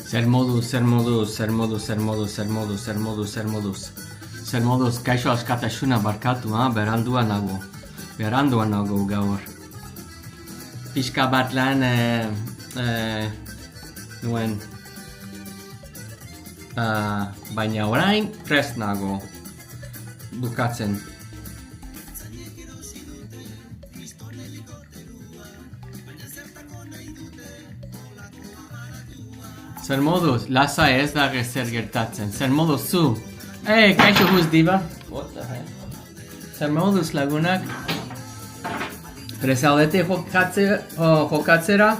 Zer moduz, kaixo askatasuna barkatu, beranduan nago gaur. Pixka bat lan nuen, baina orain prest nago bukatzen. Zer moduz, lasa ez da zer gertatzen. Zer moduz zu. Kaixo guz diba. What the hell? Zer moduz lagunak. Presaudete jokatzera.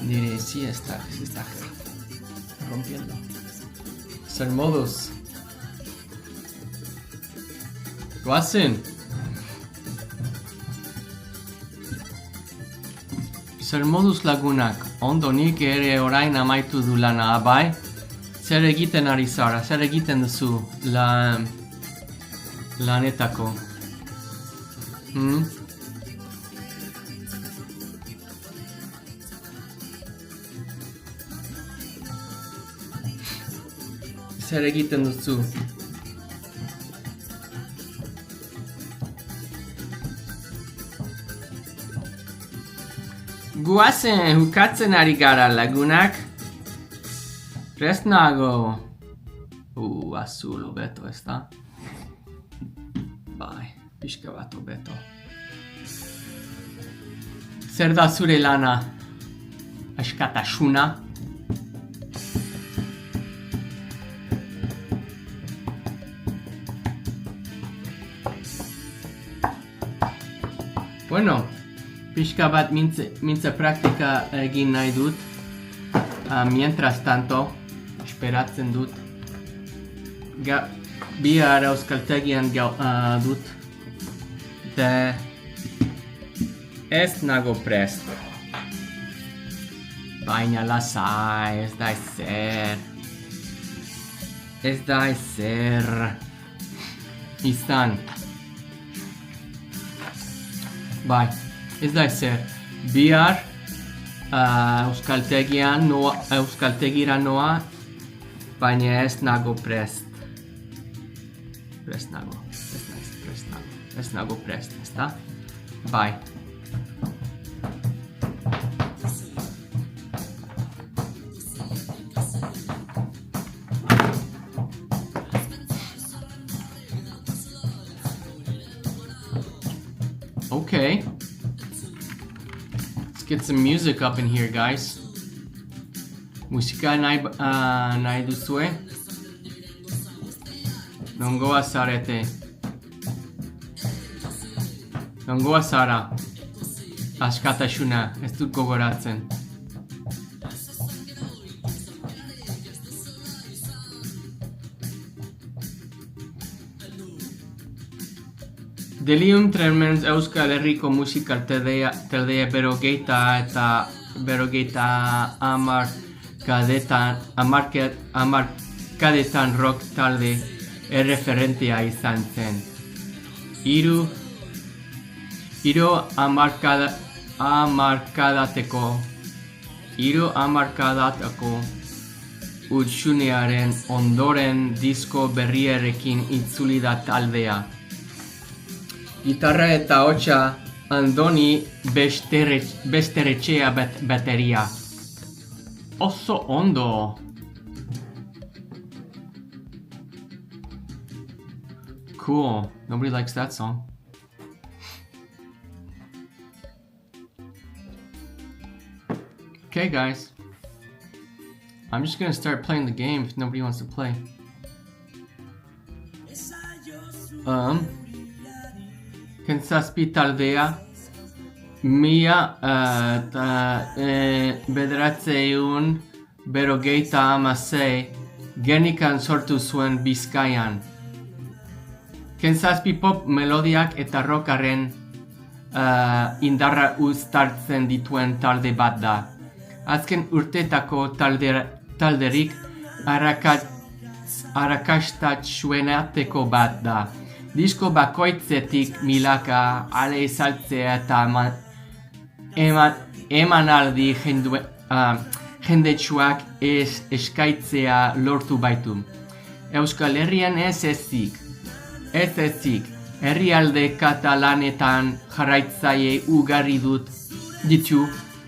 Nire, sí está rompiendo. Zer moduz. Goazen. Zer moduz lagunak, ondo nik ere orain amaitu du lana, bai? Zer egiten ari zara, zer egiten duzu lanetako? Zer egiten duzu? Guazen, hukatzen ari gara lagunak. Prest nago. Azul hobeto, ez da? Bai, pixka bat hobeto. Zer da zure lana? Askatasuna? Bueno. Pixka bat mintze praktika egin nahi dut. Mientras tanto, esperatzen dut. Bihar euskaltegian dut. De ez nago prest. Baina lasai, ez da ezer. Ez da ezer. Izan. Bai. Ez da ezer, bihar euskaltegira noa, baina ez nago prest. Ez nago prest, ez da? Bai. Okay. Get some music up in here, guys. Musika nahi duzue? Nongoa zarete? Nongoa zara? Askatasuna, ez dut gogoratzen. Delium Tremens Euskal Herriko musikal taldea berogeita hamarkadetan rock talde erreferentea izan zen. Hiru hamarkadatako hutsunearen ondoren disko berriarekin itzuli da taldea. Gitarra eta hotsa Andoni Besteretxea bateria. Oso ondo! Cool. Nobody likes that song. Okay, guys. I'm just gonna start playing the game if nobody wants to play. Kentzazpi taldea, mila bederatzeun berogeita hamasei genikan sortu zuen Bizkaian. Kentzazpi pop melodiak eta rockaren indarra uztartzen dituen talde bat da. Azken urtetako talderik arrakastatsuenetako bat da. Disko bakoitzetik milaka ale saltzea eta emanaldi jendetsuak eskaitzea lortu baitu. Euskal Herrian ez ezik, herrialde katalanetan jarraitzaile ugari ditu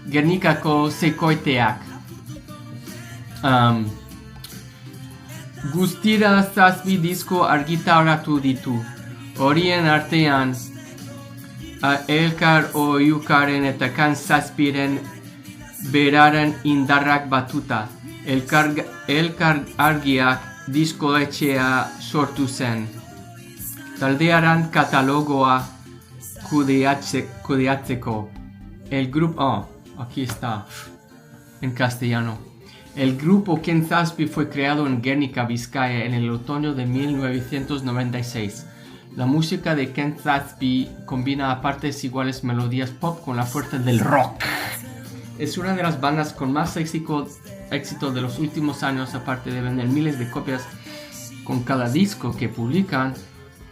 Gernikako sekoiteak. Guztira 7 disko argitaratu ditu. Horien artean Elkar Oihukaren eta Kan Zazpiren beraren indarrak batuta. Elkar Argiak diskoetxea sortu zen. Taldearen katalogoa kudeatzeko. El grupo... aquí está, en castellano. El grupo Ken Zazpi fue creado en Guernica, Vizcaya, en el otoño de 1996. La música de Ken Zazpi combina a partes iguales melodías pop con la fuerza del rock. Es una de las bandas con más éxito de los últimos años, aparte de vender miles de copias con cada disco que publican.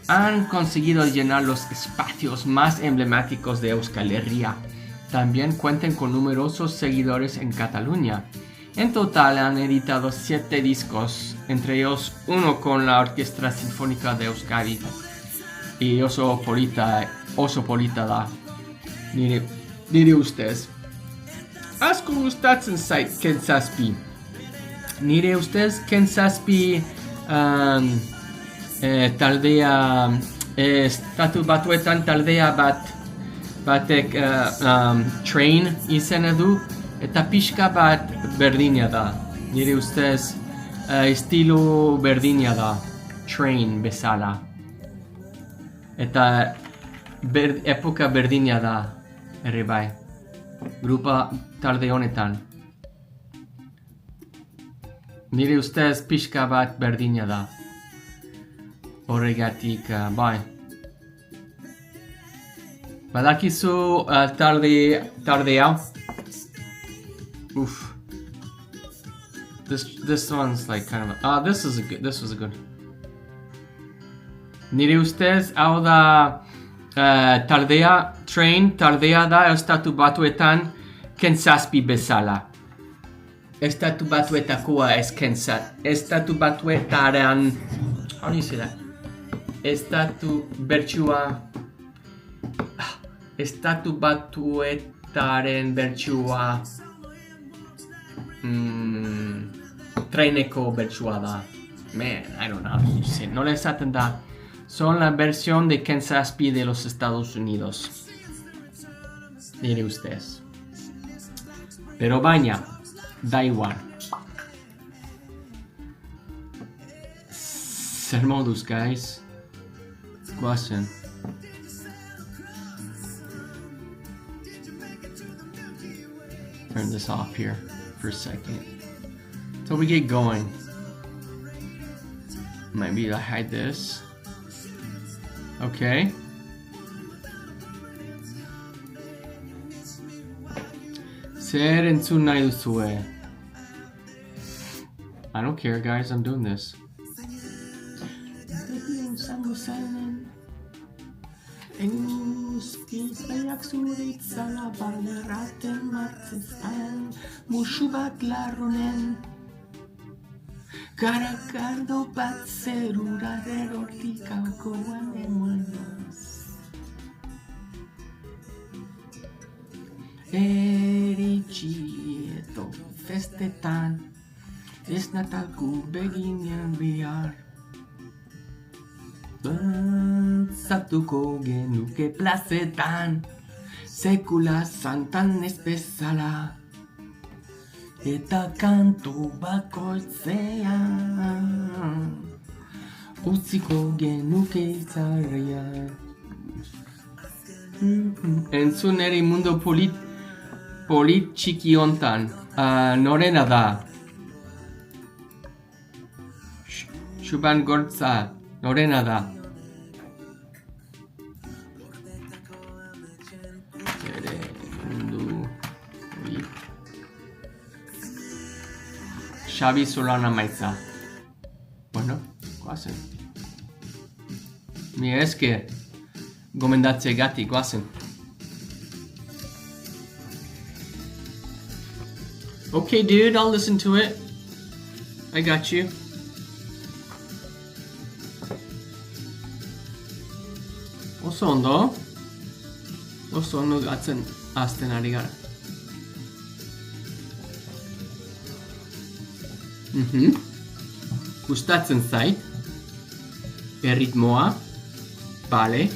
Han conseguido llenar los espacios más emblemáticos de Euskal Herria. También cuentan con numerosos seguidores en Cataluña. En total han editado 7 discos, entre ellos uno con la Orquesta Sinfónica de Euskadi y Oso Polita da. Nire ustez. Asko gustatzen zait Ken Zazpi. Nire ustez Ken Zazpi taldea estatu batuetan taldea batek Train izena du eta pixka bat berdina da. Nire ustez estilo berdina da. Train bezala. Eta epoka berdina da ere bai. Grupa talde honetan. Nire ustez pixka bat berdina da. Horregatik, bai. Badakizu talde hau? Oof. This one's like kind of this was a good. Nire ustez hau da taldea, Train taldea da estatu batuetan Ken Zazpi bezala. Estatu batuetakoa ez Ken Zazpi. Estatu batuetaren... How do you say that? Estatu bertsua... Estatu batuetaren bertsua... Traineko bertsua da. Man, I don't know how to say it. No le esaten da. Son la versión de Ken Zazpi de los Estados Unidos. Nire ustez. Pero baina, da igual. Zer moduz, guys. Guazen. Turn this off here for a second. Till we get going. Maybe I hide this. Okay. Zer entzun nahi duzue. I don't care, guys. I'm doing this. Eguzkizpeak zure itzala balerraten martzezan musu bat larronen Karakardo bat zerura erortik alkoan emuenaz Eritxi eto festetan ez natalku beginean bihar Zatuko genuke plazetan sekula santan ez bezala eta kantu bakoitzean utziko genuke izarria Entzun eri mundu polit txiki hontan norena da Xuban Gortza norena da Xabi Solana Maitza. Bueno, guazen. Mi esker gomendatze gati, guazen. Okay, dude, I'll listen to it. I got you. Oso ondo hasten ari gara. Gustatzen zait. Erritmoa. Bale.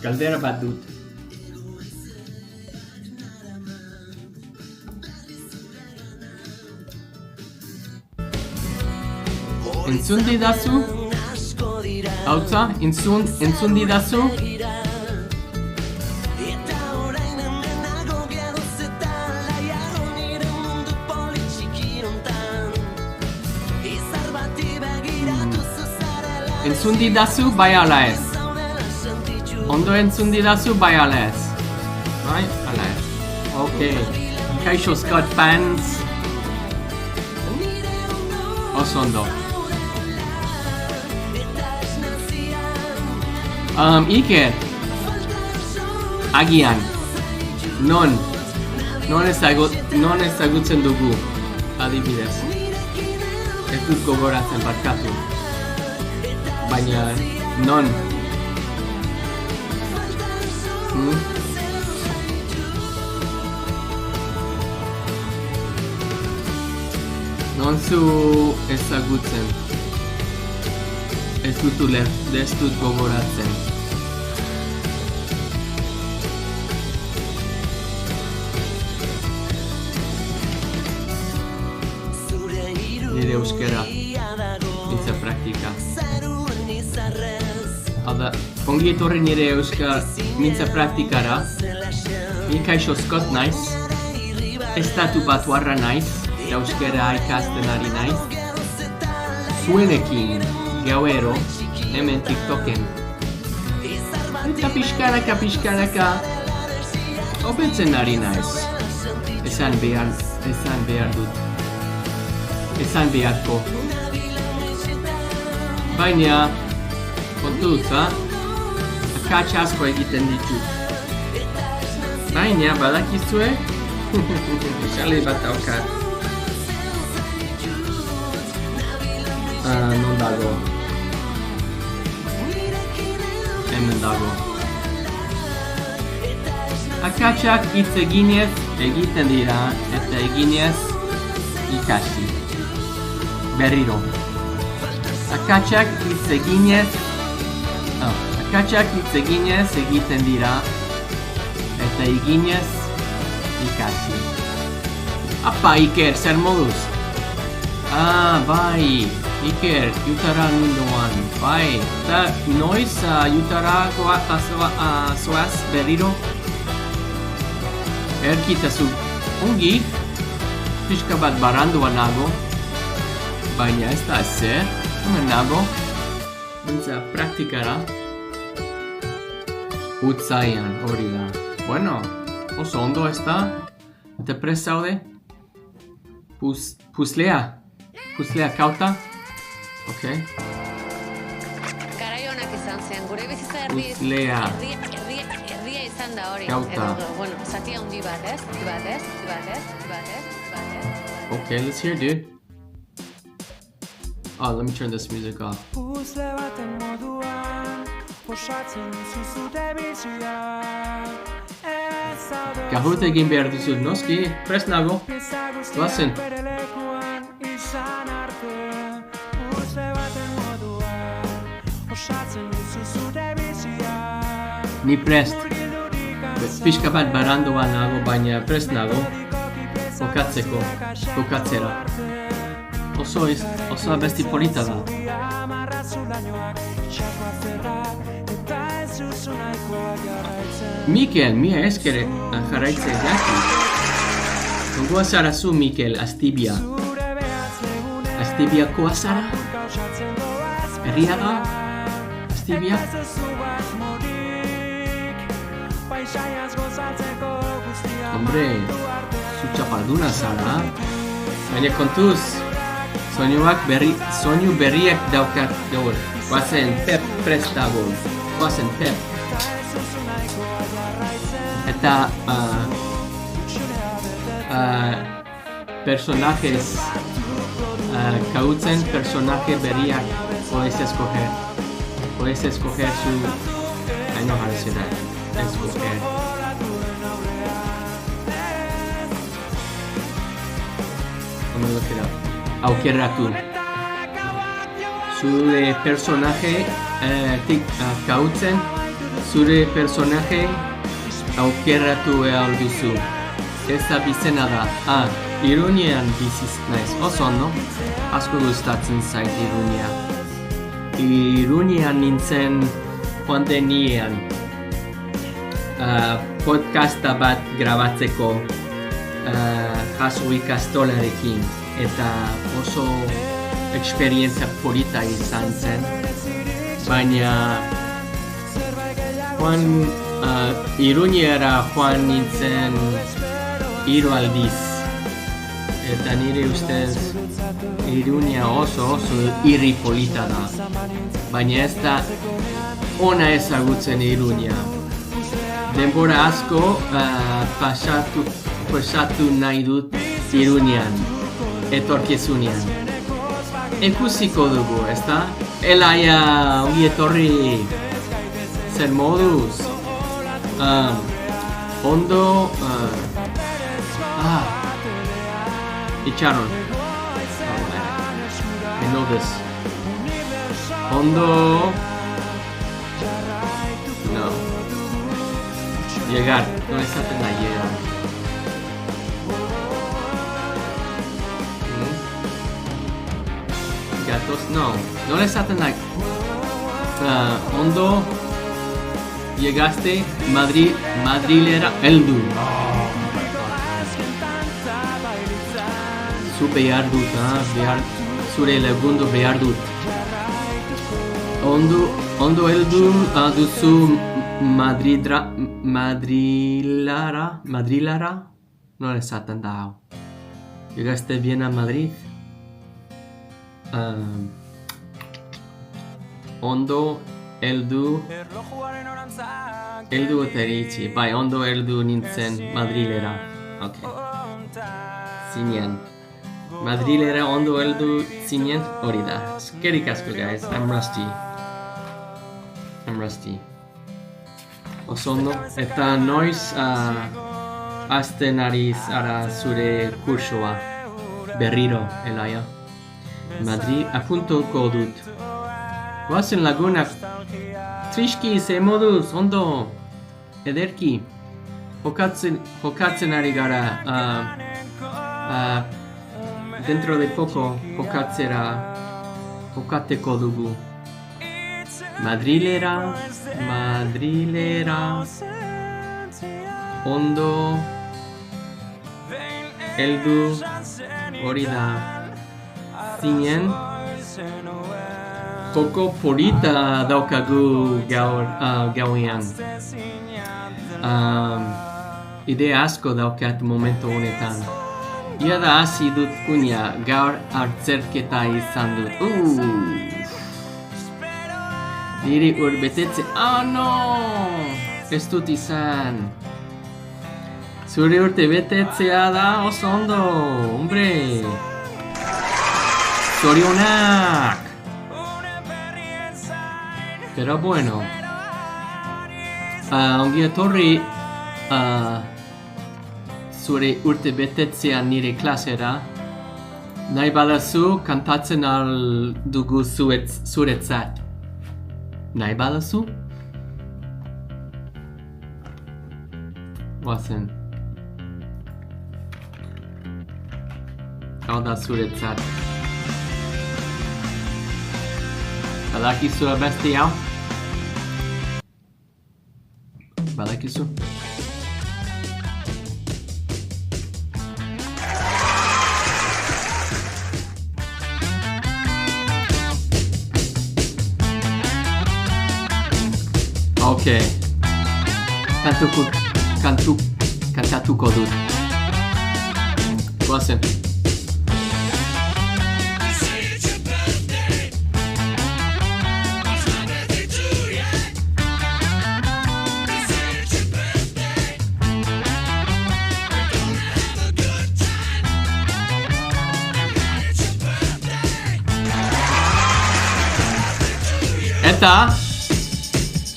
Galdera bat dut. Entzun didazu? Hautza, entzun didazu? Entzun didazu, bai ala ez? Ondo entzun didazu, bai ala ez? Bai, ala ez. Okay. Kaixo Scott fans. Oso ondo. Iker. Agian. Non ezagutzen dugu. Adibidez. Ez dut gogoratzen barkatu. Baina, non? Non zu ezagutzen. Ez dut gogoratzen. Nire euskera. Nintza praktika. Hada, ongi etorri nire euskara mintza praktikara. Ni kaixo Scott naiz. Estatu batuarra naiz. Euskara ikasten ari naiz. Zuenekin, gauero, hemen TikToken. Eta pixkanaka, hobetzen ari naiz. Esan behar dut. Esan beharko. Baina, kontuz, akats asko egiten ditut. Baina, badakizue? Xale bat daukat. Non dago. Hemen dago. Akatsak hitz eginez egiten dira eta eginez ikasi. Berriro. Akatsak hitz eginez egiten dira eta eginez ikasi. Apa, Iker, zer moduz? Bai, Iker, jutara ninduan, bai. Eta noiz jutara zoaz berriro? Erkitazu, ongi, pixka bat baranduan nago. Baina ez da ezer, hemen nago. Mintza praktikara. Utzaian, hori da. Bueno, oso ondo ez da. Eta prest zaude? Puslea kauta? Ok. Garai honak izan zen, gure bizitza Puslea. Erdia izan da hori. Kauta. Bueno, zati handi bat, ez? Okay, let's hear, dude. Oh, let me turn this music off. Puzzle baten moduan osatzen zuzute bizia. Kahut egin behar duzu, noski, prest nago. Goazen. Izan arte puzzle baten moduan osatzen zuzute bizia. Ni prest. Pixka bat barandoan nago, baina prest nago. Kokatzera. Oso abesti polita da. Mikel, mia eskere jarraitzea jaki. Gongoa zara zu, Mikel, Astibia. Astibiakoa zara? Herriaga? Astibia? Hombre, zu txapalduna zara. Baina kontuz, soinu berriak daukat gaur. Guazen Pep prest dago. Guazen Pep. Eta personajes kautzen personaje berriak puedes escoger su I know how to say that escoger I'm gonna look it up aukeratu zure personaje kautzen zure personaje aukeratu behar duzu. Ez da bizena da. Irunian biziz naiz. Oso ondo. Asko gustatzen zait Irunia. Irunian nintzen joan denean podcasta bat grabatzeko jaso ikastolarekin. Eta oso esperientzia polita izan zen. Baina Iruniara joan nintzen 3 aldiz. Eta nire ustez Irunia oso hiri polita da. Baina ez da ona ezagutzen Irunia. Denbora asko pasatu nahi dut Irunian, etorkizunean. Ikusiko dugu, ezta? Elaia, ongi etorri. Zer moduz? Ondo... Itxaron. I know this. Ondo... No. Llegar. No esaten da llegar. Gatos, no. No esaten da... Ondo... Llegaste Madrilera heldu. Zu behar dut, zure lagundu behar dut. Ondo heldu duzu Madrilara? No esaten da hau. Llegaste bien a Madrid? Ondo heldu eta iritsi. Bai, ondo heldu nintzen Madrilera. Okay. Zinen. Madrilera ondo heldu zinen hori da. Eskerrik asko, guys. I'm rusty. Oso ondo. Eta noiz hasten ari zara zure kursoa. Berriro, Elaia. Madrid apuntuko dut. Goazen lagunak. Triski, ze moduz, ondo. Ederki. Jokatzen ari gara. Dentro de poco jokateko dugu. Madrilera. Ondo. Heldu. Hori da. Zinen. Joko polita daukagu gauean. Idea asko daukat momentu honetan. Ia da hasi dut kunia, gaur hartzerketa izan dut. Niri urbetetze... no! Ez dut izan. Zure urte betetzea da oso ondo, hombre! Zorionak! Pero bueno... ongi etorri... zure urte betetzea nire klasera. Nahi badazu kantatzen dugu zuretzat. Nahi badazu? Guazen. Hau da zuretzat. Badakizu abesti hau? Badakizu? Okay. Kantatuko dut. Goazen. Eta,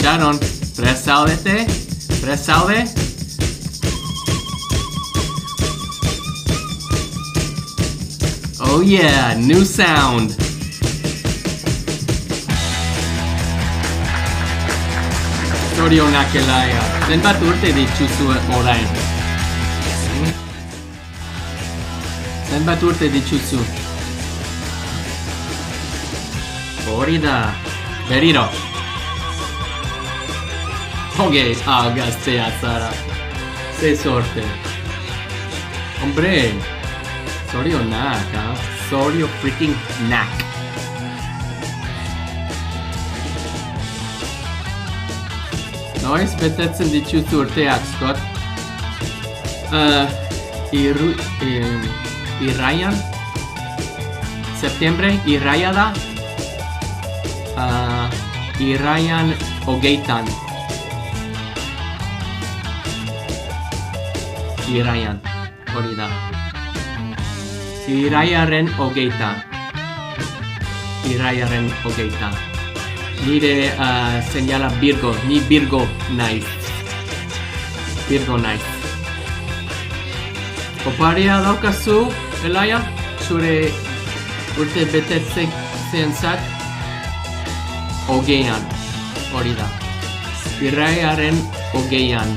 Sharon, prest zaudete? Prest zaude? Oh yeah, new sound. Zorionak Elaia. Zenbat urte dituzu orain? Zenbat urte dituzu? Hori da. Berriro. Hogei, gaztea zara. Ze sorte. Hombre. Zorionak, Zorio freaking nak. Noiz betetzen dituzu urteak, Scott? Irraian? Septiembre? Irraia da? Irraian hogeitan. Irraian, hori da. Iraiaren hogeita. Nire señala Virgo, ni Virgo naiz. Oparia daukazu, Elaia? Zure urte betetzen zentzat? Hogeian, hori da. Iraiaren hogeian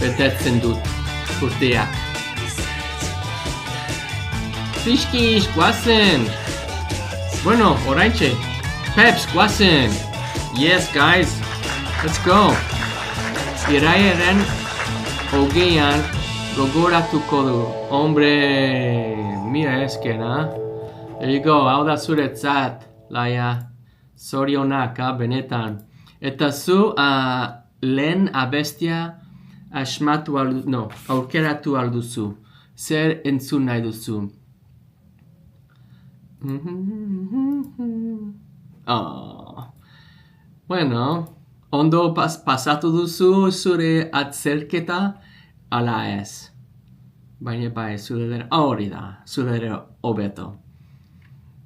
betetzen dut urteak. Friskis, guazen! Bueno, oraintxe. Peps, guazen! Yes, guys. Let's go. Iraiaren hogeian gogoratuko du. Hombre, mira esker, There you go, hau da zuretzat, Laia. Zorionak, benetan. Eta zu, lehen abestia aukeratu alduzu. Zer entzun nahi duzu? Bueno, ondo pasatu duzu zure atzerketa ala ez. Baina bai, zure hori da, zure hobeto.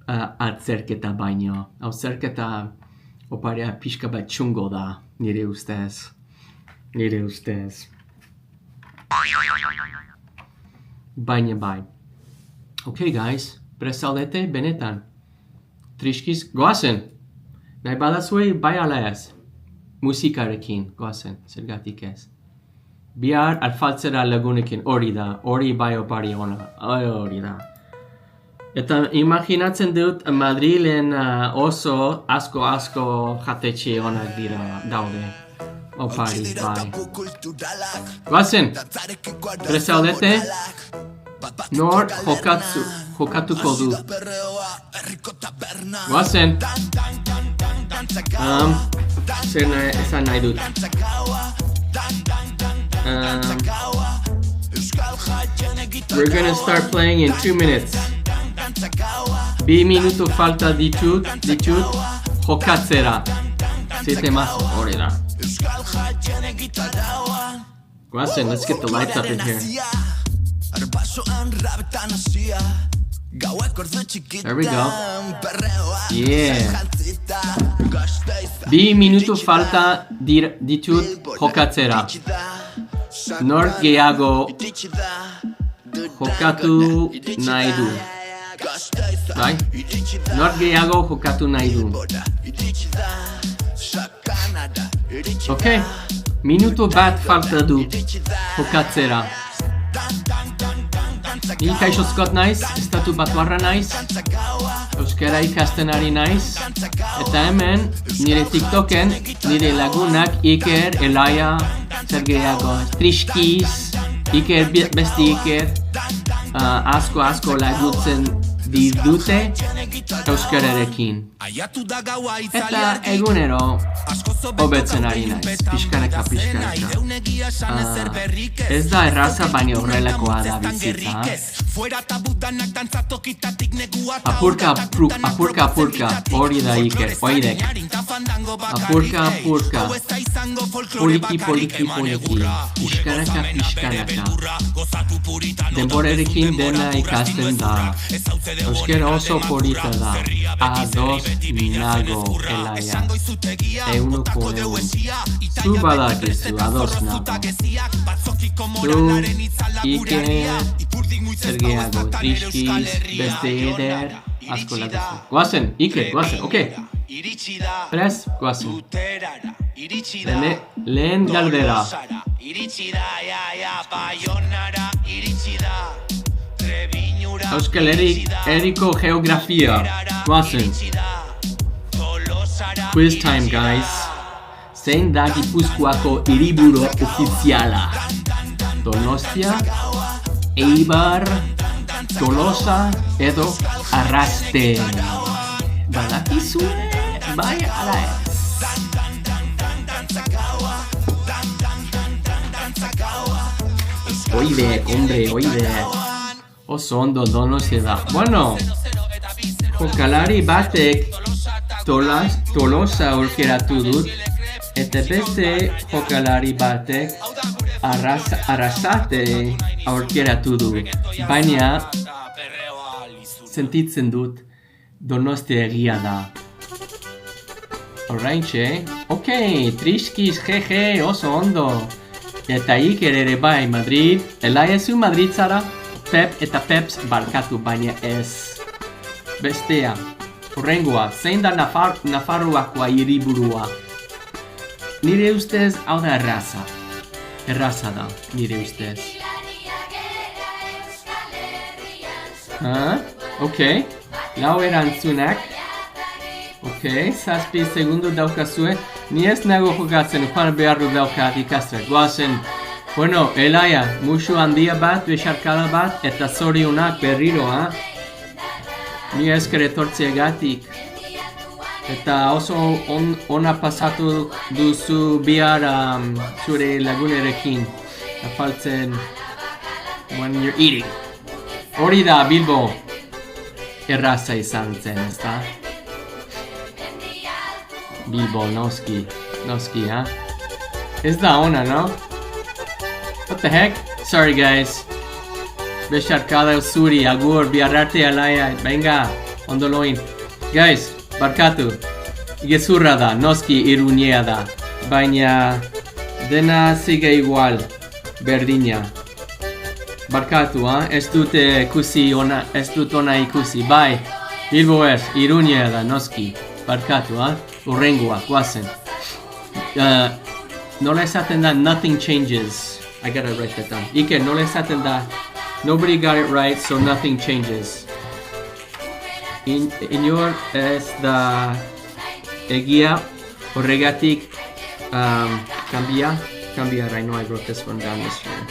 Atzerketa baino. Atzerketa oparea pixka bat txungo da, nire ustez. Baina bai. Okay, guys. Prest zaudete, benetan. Triskiz, goazen! Nahi badazuei, bai ala ez. Musikarekin, goazen, zergatik ez. Bihar alfaltzera lagunekin, hori da, hori bai opari ona, hori da. Eta imaginatzen dut Madrilen oso asko jatetxe onak dira daude. Opari, bai. Goazen! Prest zaudete? Nor jokatuko du. Goazen. Zer esan nahi dut. We're gonna start playing in 2 minutes. 2 minuto falta ditut jokatzera. 7 mazo, hori da. Goazen, let's get the lights up in here. There we go. Yeah. 2 minuto falta ditut jokatzera. Nor gehiago jokatu nahi du. Bai? Nor gehiago jokatu nahi du. Okay. Minuto bat falta du jokatzera. Ni kaixo Scott naiz, estatu batuarra naiz, euskara ikasten ari naiz, eta hemen nire TikToken nire lagunak Iker, Elaia, zer gehiago, Triskiz, Iker, beste Iker, asko lagutzen didute euskararekin. Eta egunero hobetzen ari naiz, pixkanaka. Ez da erraza baina horrelakoa da bizitza. Apurka, hori da Iker, oidek. Apurka, poliki, pixkanaka. denborarekin dena ikasten da. Euskera oso polita da. Ados nago, Elaia. Euneko eun. Zu badakizu, ados nago. Zu, Iker, Sergeago, Triskiz, beste eder, asko lagustu. Goazen, Iker, goazen, okei. Prez, goazen. Lehen galdera. Euskal Herriko geografia. Goazen. Quiz time, guys. Zein da Gipuzkoako hiriburu ofiziala? Donostia, Eibar, Tolosa edo Arraste. Badakizue, bai ala ez. Oide, hombre, oide. Oso ondo Donostia da. Bueno, jokalari batek Tolosa aurkeratu dut, eta beste jokalari batek Arrasate aurkeratu du. Baina, sentitzen dut Donostia egia da. Oraintxe, okei, Triskiz, jeje, oso ondo. Eta Iker ere bai, Madrid. Elaia zu Madrid zara? Pep eta Peps barkatu, baina ez. Bestea, horrengoa, zein da Nafarroakoa hiriburua? Nire ustez, hau da erraza. Erraza da, nire ustez. Okei, lau erantzunak. Okei, 7 segundu daukazue. Ni ez nago jokatzen, joan behar du daukat ikastek. Goazen, bueno, Elaia, musu handia bat, besarkada bat, eta zorionak berriro, Ni esker etortzeagatik. Eta oso ona pasatu duzu bihar zure lagunerekin. Afaltzen when you're eating. Hori da, Bilbo. Erraza izan zen, ezta? Bilbo, noski, Ez da ona, no? What the heck? Sorry, guys. Besarkada zuri, agur, bihar arte Elaia. Venga, ondoloin. Guys, barkatu. Gezurra da, noski irunia da. Baina dena sigue igual, berdina. Barkatu, ez dut ona ikusi. Bai, Bilbo ez, irunia da, noski. Barkatu, urrengoa, guazen. Nola esaten da, nothing changes. I gotta write that down. Iker, nola esaten da, nobody got it right, so nothing changes. Inor ez da egia, horregatik cambia, I know I wrote this one down yesterday.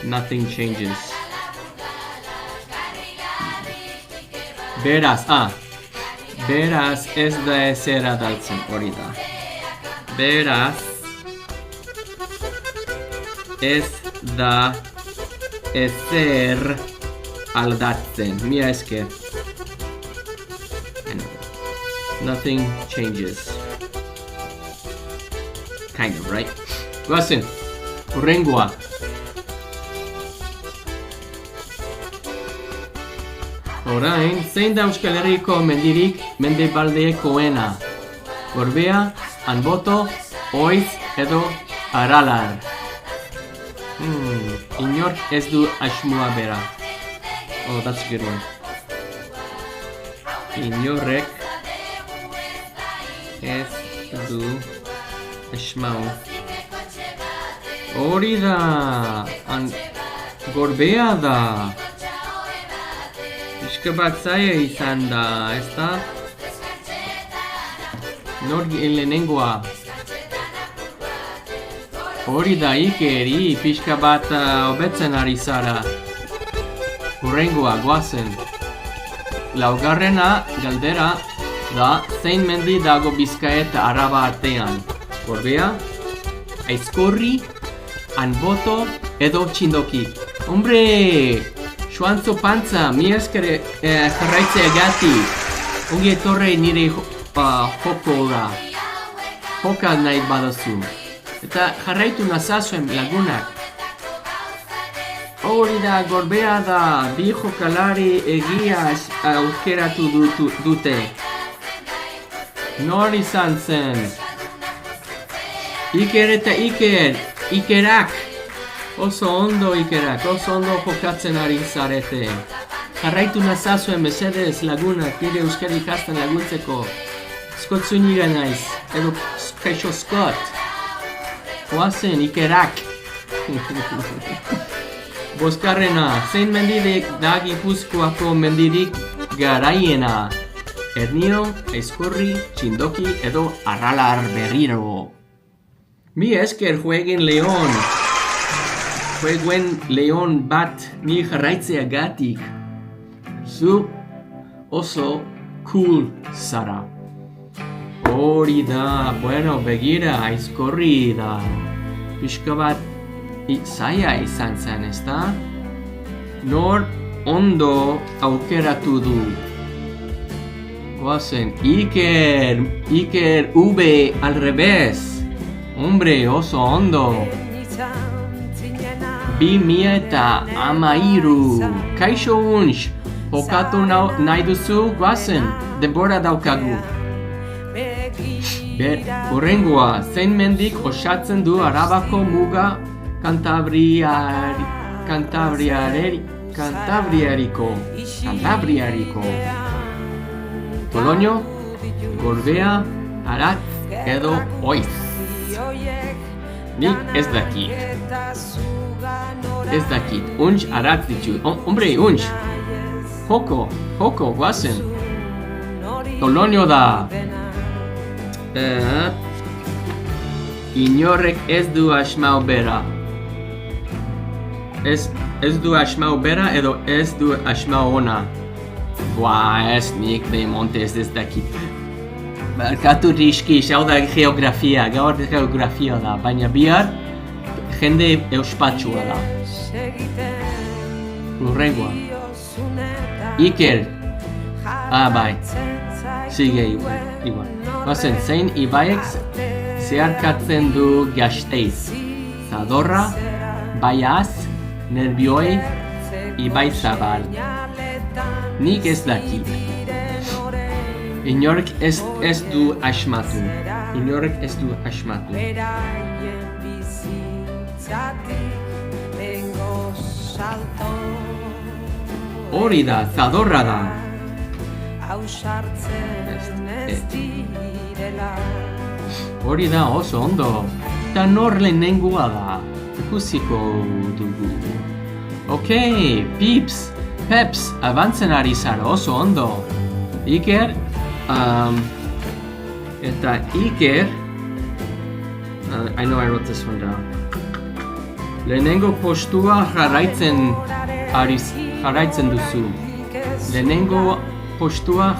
Nothing changes. Beraz ez da ezer aldaltzen, hori da. Beraz ez da ezer aldatzen. Mila esker. Nothing changes. Kind of, right? Goazen, urrengoa. Orain, zein da Euskal Herriko mendirik mendebaldekoena? Gorbea, Anboto, Oiz edo Aralar. Inork ez du asmoa bera. Oh, that's a good one. Inorrek ez du asmoa. Hori da! Gorbea da! Pixka bat zaila izan da, ez da? Nor lehenengoa. Hori da, Ikeri, pixka bat hobetzen ari zara. Hurrengoa, goazen. Laugarrena galdera da zein mendi dago Bizkaia eta Araba artean. Gorbea, Aizkorri, Anboto edo Txindoki. Hombre! Xuantzo pantza, mi esker jarraitzeagatik. Ongi etorri nire jokora. Joka nahi badazu. Eta jarraitu nazazuen lagunak. Hori da, Gorbea da, bi jokalari egiaz aukeratu dute. Nor izan zen? Iker eta Ikerak. Oso ondo Ikerak, oso ondo jokatzen ari zarete. Jarraitu nazazuen mesedez lagunak, nire euskara ikasten laguntzeko. Skotzu nire naiz, edo kaixo Scott. Oazen, Ikerak. Boskarrena, zein mendirik da Gipuzkoako mendirik garaiena. Ernio, Aizkorri, Txindoki edo Arralar Berriro. Mi esker jueguen Leon. Jueguen Leon bat ni jarraitzeagatik. Zu oso cool zara. Hori da, bueno, begira, Aizkorri da. Pixka bat zaila izan zen, ezta? Nor ondo aukeratu du. Goazen, Iker V al revés. Hombre, oso ondo. 2013. Kaixo unx, jokatu nahi duzu, goazen, denbora daukagu. Horrengoa, zein mendik osatzen du Arabako muga Kantabriariko. Toloño, Gorbea, Aratz edo Oiz. Nik ez dakit. Unx Aratz ditu. Hombre, unx. Joko, guazen. Toloño da. Inorrek ez du asmau bera. Ez du asmau bera edo ez du asmau ona. Ez nik de Montes ez dakit. Barkatu riski, hau da geografia, gaur geografia da, baina bihar jende euspatxua da. Urrengoa. Iker. Bai. Sige igual. Bazen, zein ibaiek zeharkatzen du Gasteiz. Zadorra, Baiaz, Nerbioi, Ibaizabal. Nik ez dakit. Inork ez du asmatu. Hori da, Zadorra da. Hori da, oso ondo. Eta nor lehenengoa da. Ikusiko dugu. Okay, Peps, abantzen ari zara, oso ondo. Iker, eta Iker, I know I wrote this one down. Lehenengo postua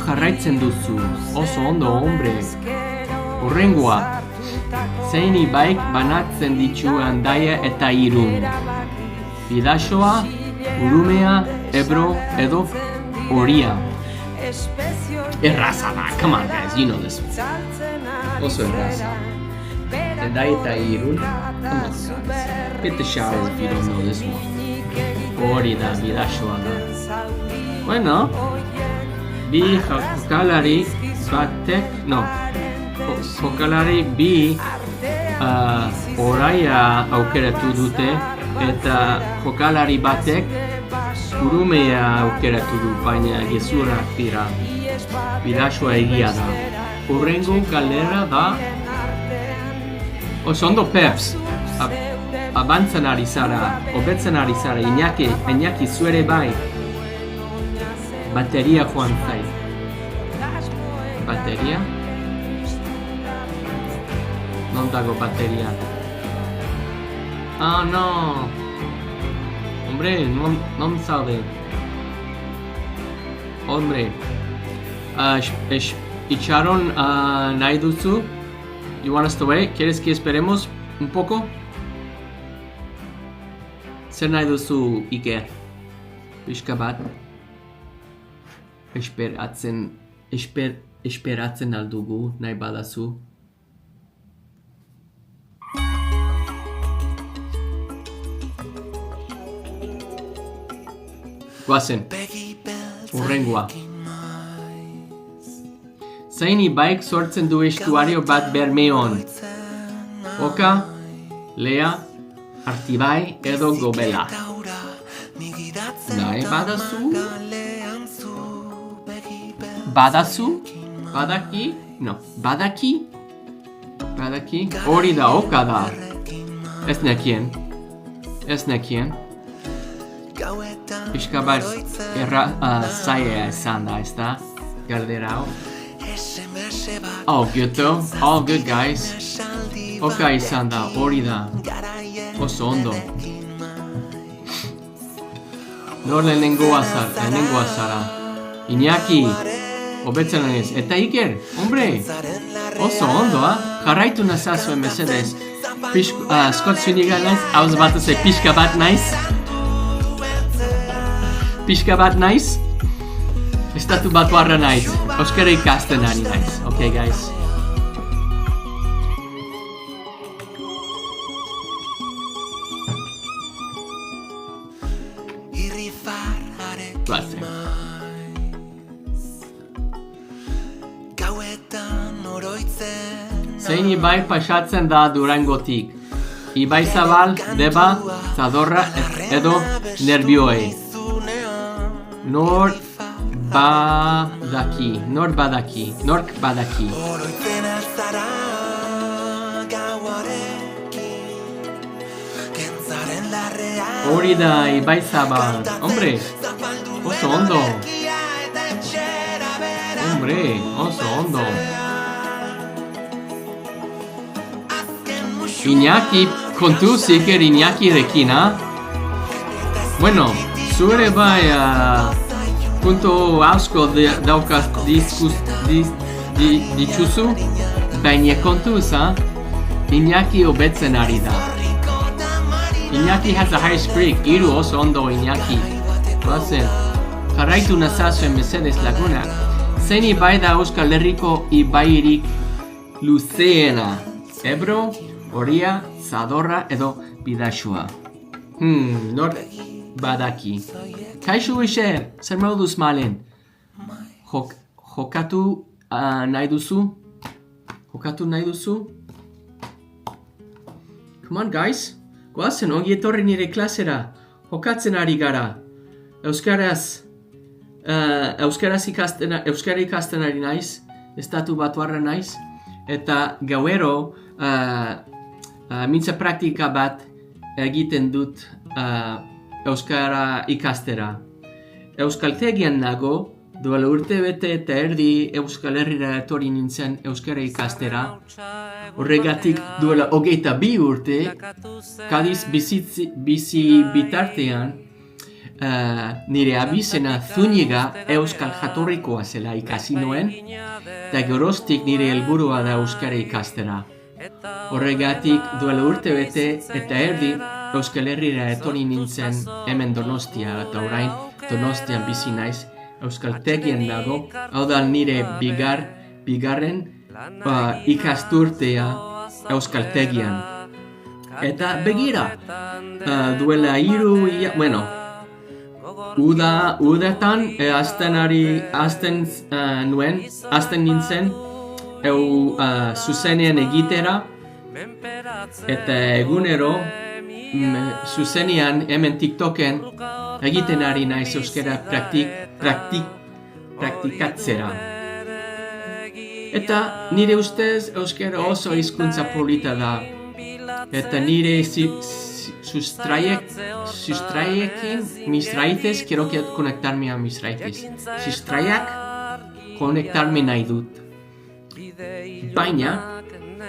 jarraitzen duzu. Oso ondo, hombre. Horrengoa, zein ibaik banatzen ditu Handaia eta Irun. Bidasoa, Urumea, Ebro edo Oria. Erraza da, come on guys, you know this one. Oso erraza. Handaia eta Irun, come on guys. Hit the shower if you don't know this one. Hori da, Bidasoa da. Bueno, bi jokalari batek, jokalari bi Oraia aukeratu dute eta jokalari batek Urumea aukeratu du, baina gezurrak dira. Bidasoa egia da. Horrengo galdera da oso ondo Peps. Abantzen ari zara, hobetzen ari zara, Iñaki zuere bai. Bateria joan zait. Bateria? Non dago bateria. No. Hombre, non zaude. Hombre. Itxaron nahi duzu? You want us to wait? ¿Quieres que esperemos un poco? Zer nahi duzu, Iker? Pixka bat. Esperatzen aldugu nahi badazu. Guazen. Urrengoa. Zein ibaik sortzen du estuario bat Bermeon? Oka, Lea, Artibai edo Gobela. Nahi badazu? Badazu? Badaki? No, badaki? Badaki? Hori da oka da. Ez nekien. Pixka bat zaila izan da, ez da? Galdera hau. All good guys. Oka izan da, hori da. Oso ondo. Nor lehenengoa zara. Iñaki. Hobetzen ez. Eta Iker, hombre. Oso ondo, jarraitu nazazuen mesedez. Scott Zuniga naiz, hauz bat ze pixka bat naiz. Estatu batuarra naiz. Euskara ikasten ari naiz. Okay, guys. Guazen. Zein ibai pasatzen da Durangotik? Ibai Zabal, Deba, Zadorra edo Nerbioi. Nork badaki. Hori da Ibai Zabal. Hombre, oso ondo. Iñaki, kontuz Iker Iñaki rekina. Bueno, zure bai punto asko daukaz dituzu, baina kontuz, Iñaki hobetzen ari da. Iñaki has a high streak, iru oso ondo Iñaki. Bazen, jarraitu nazazuen mesedez lagunak. Zein ibai da Euskal Herriko ibairik luzeena? Ebro, Oria, Zadorra edo Bidaxua. Nor badaki. Kaixo Ixer, zer moduz malen? Jokatu nahi duzu? Come on guys, goazen ongi etorri nire klasera. Jokatzen ari gara. Euskara ikasten ari naiz, estatu batuarra naiz, eta gauero mintza praktika bat egiten dut euskara ikastera. Euskaltegian nago, duela urtebete eta erdi Euskal Herrira etorri nintzen euskara ikastera. Horregatik duela 22 urte, Kadiz bizi bitartean, nire abizena Zuniga euskal jatorrikoa zela ikasi nuen, eta geroztik nire helburua da euskara ikastera. Horregatik duela urtebete eta erdi Euskal Herrira etorri nintzen hemen Donostia, eta orain Donostian bizi naiz euskaltegien dago, hau da nire bigarren ikasturtea euskaltegian. Eta begira, duela udetan hasten nintzen zuzenean egitera, eta egunero zuzenean hemen TikToken egiten ari naiz euskara praktikatzera. Eta nire ustez euskara oso hizkuntza polita da, eta nire mis raíces, quiero conectarme a mis raíces. Conectarme nahi dut. Baina,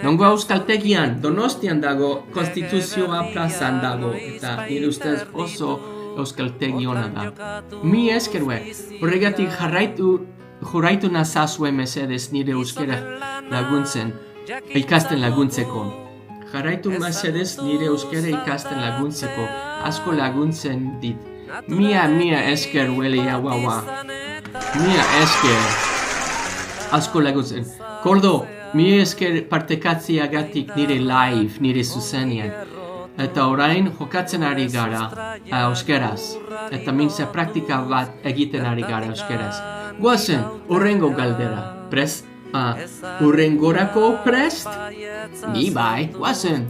nongo euskaltegian, Donostian dago, Konstituzioa plazan dago, eta nire ustez oso euskaltegi hona da. Mi eskerue, horregatik jarraitu nazazue mesedez nire euskara ikasten laguntzeko. Jarraitu mesedez nire euskara ikasten laguntzeko, asko laguntzen dit. Mia esker huelea guaua. Mia esker. Asko laguntzen. Kordo, mi esker partekatziagatik nire live, nire zuzenean. Eta orain jokatzen ari gara euskeraz. Eta mintze praktika bat egiten ari gara euskeraz. Guazen, urrengo galdera. Prest? Urrengorako prest? Ni bai, guazen.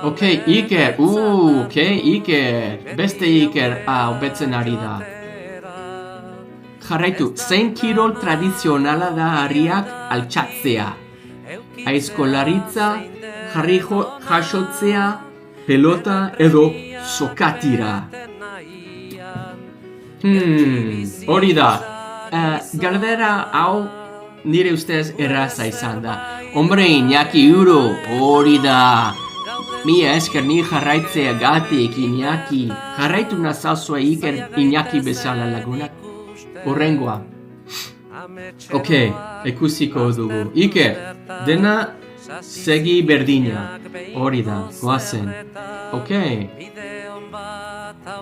Ok, Iker. Ok, Iker. Beste Iker hobetzen ari da. Jarraitu, zein kirol tradizionala da harriak altxatzea? Aizkolaritza, jarri jasotzea, pelota edo sokatira. Hori da. Galdera hau nire ustez erraza izan da. Hombre, Iñaki Uro, hori da. Mila esker ni jarraitzea gatik, Iñaki. Jarraitu nazazua Iker Iñaki bezala lagunak. Horrengoa. Ok, ikusiko dugu. Iker, dena segi berdina. Hori da, goazen. Ok.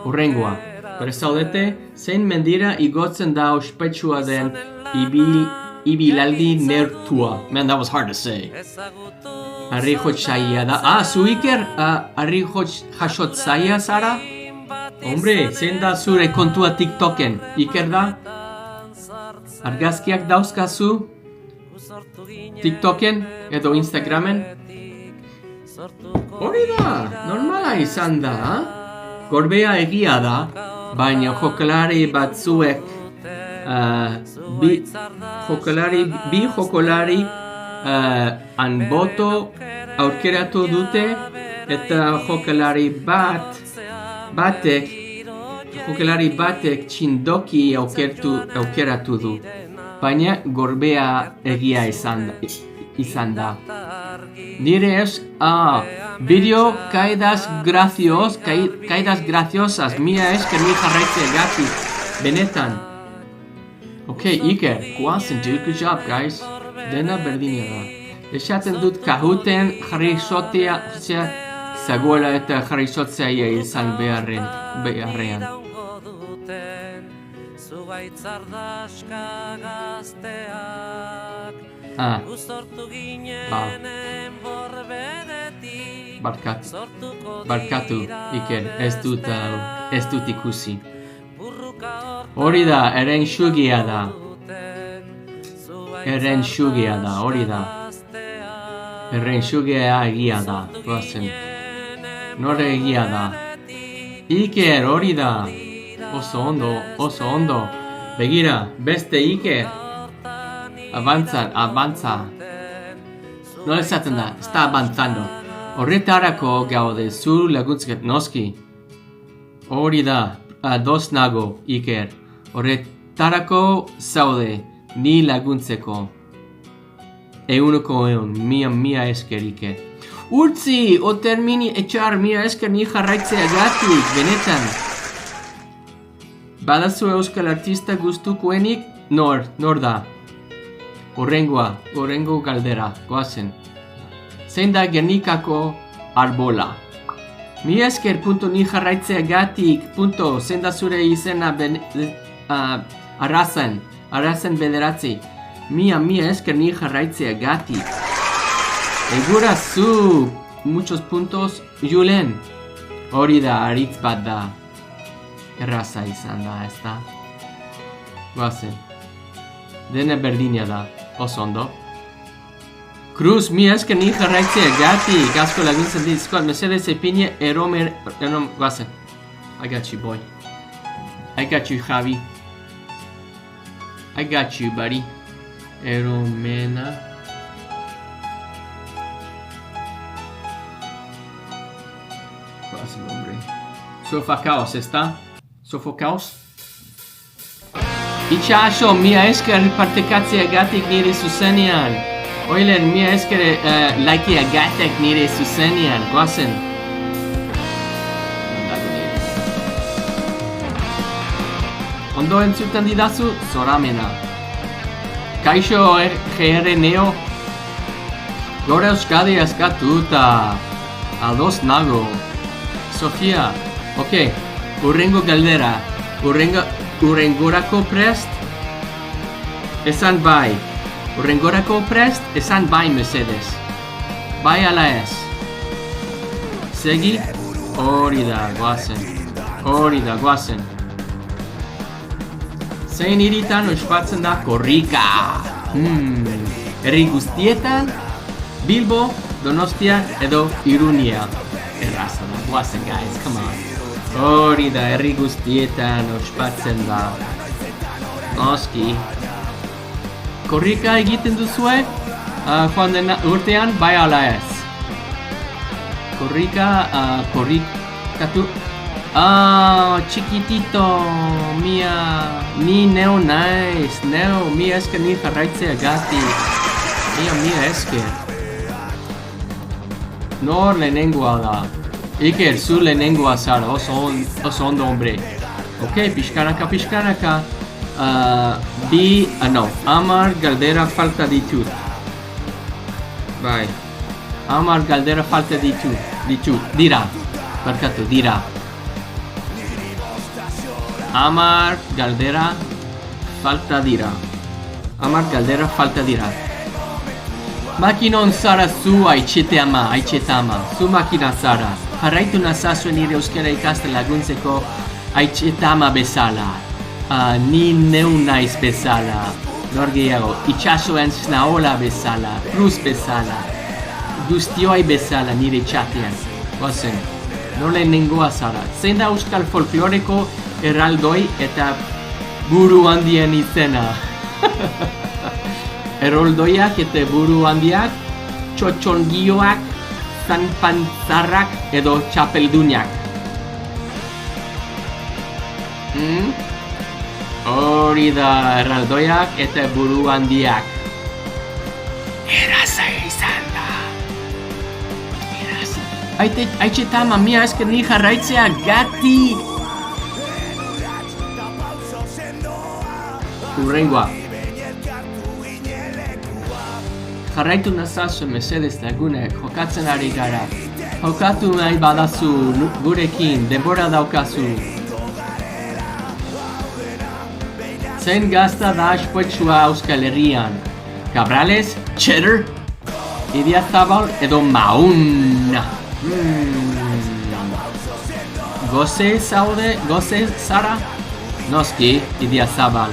Horrengoa. Presaudete, zein mendira igotzen da ospetsua den ibilaldi nertua. Man, that was hard to say. Harri jotzaia da. Zu Iker, harri jasotzaia zara? Hombre, zein da zure kontua TikToken? Iker da? Argazkiak dauzkazu? TikToken edo Instagramen? Hori da, normala izan da, Gorbea egia da, baina jokalari batzuek bi jokalari anboto aurkeratu dute eta jokalari batek txindoki aukeratu du. Baina Gorbea egia izan da. Nire ez, video caídas graciosas, mila esker ni jarraitze gati, benetan. Ok, Iker, guazen, good job, guys. Dena berdina da. Esaten dut kahuten jarrizotea, zagoela eta jarrizotzea izan beharrean. Barkatu, Iker, ez dut ikusi. Hori da, eren xugia da, hori da. Eren xugia egia da, guazen. Nore egia da. Iker, hori da. Oso ondo. Begira, beste Iker. Avanza. No esaten da, está avanzando. Horretarako gaude zu laguntzak noski. Hori da, dos nago, Iker. Horretarako zaude, ni laguntzeko. Euneko mia esker, Iker. Urtzi, o termini etxar mia esker ni jarraitzea gatik, benetan. Badazu euskal artista gustukoenik, nor da. Horrengo galdera, goazen. Zein da Gernikako arbola? Mi esker punto ni jarraitzea gatik, punto, zein da zure izena arrazen bederatzi. Mia esker ni jarraitzea gatik. Egura zu, muchos puntos, Julen. Hori da, aritz bat da. Erraza izan da, ez da? Goazen. Dena berdina da, oso ondo. Cruz, mi esker ni jarraitzea gatik, asko laguntzen dizkoat, mesedez epine goazen. I got you, boy. I got you, Javi. I got you, buddy. Eromena. Goazen, hombre. Sofocaos, ¿está? Sofocaos? Itxaso, mia esker partekatzea gatik nire zuzenean. Oiler, mia esker laikia gatek nire zuzenean. Goazen. Ondo entzuten didazu, zoramena. Kaixo GR Neo. Gaur Euskadi eskatuta. Ados nago. Sofia. Ok, urrengo galdera. Urrengorako prest? Esan bai. Urrengorako prest? Esan bai, mesedez. Bai ala ez. Segi, hori da, guazen. Hori da, guazen. Zein hiritan ospatzen da korrika. Herri guztietan, Bilbo, Donostia edo Iruña. Erraza da, guazen, guys, come on. Hori da, herri guztietan ospatzen da. Noski. Korrika egiten duzue? Joan den urtean, bai ala ez. Korrikatu. Chiquitito, mia, ni neo naiz, mi esker ni jarraitzea gati. Mia esker. Nor lehenengoa da. Iker, zu lehenengoa zara, oso ondo hombre. Ok, pixkanaka. Amar galdera falta ditut. Bai. Amar galdera falta ditut. Dira. Barkatu, dira. Amar galdera falta dira. Makinon zara zu aitxetama. Zu makina zara. Jarraitu nazazu nire euskara ikasten laguntzeko aitxetama bezala. Ni neu naiz bezala. Nor gehiago, itxasoen snaola bezala, cruz bezala, guztioi bezala nire txatean. Gozen, nole nengoa zara. Zein da euskal folkloreko erraldoi eta buru handien izena. Erroldoiak eta buru handiak, txotxongioak, zanpantzarrak edo txapeldunak. Hori da, erraldoiak eta buru handiak. Eraza izan da. Aitxetama, mia esker ni jarraitzea gati. Urrengoa. Jarraitu nazazu mesedez lagunek, jokatzen ari gara. Jokatu nahi badazu gurekin, denbora daukazu. Zein gazta da espoetsua Euskal Herrian? Cabrales, Cheddar, Idiazabal edo Maun. Goze zara? Noski, Idiazabal.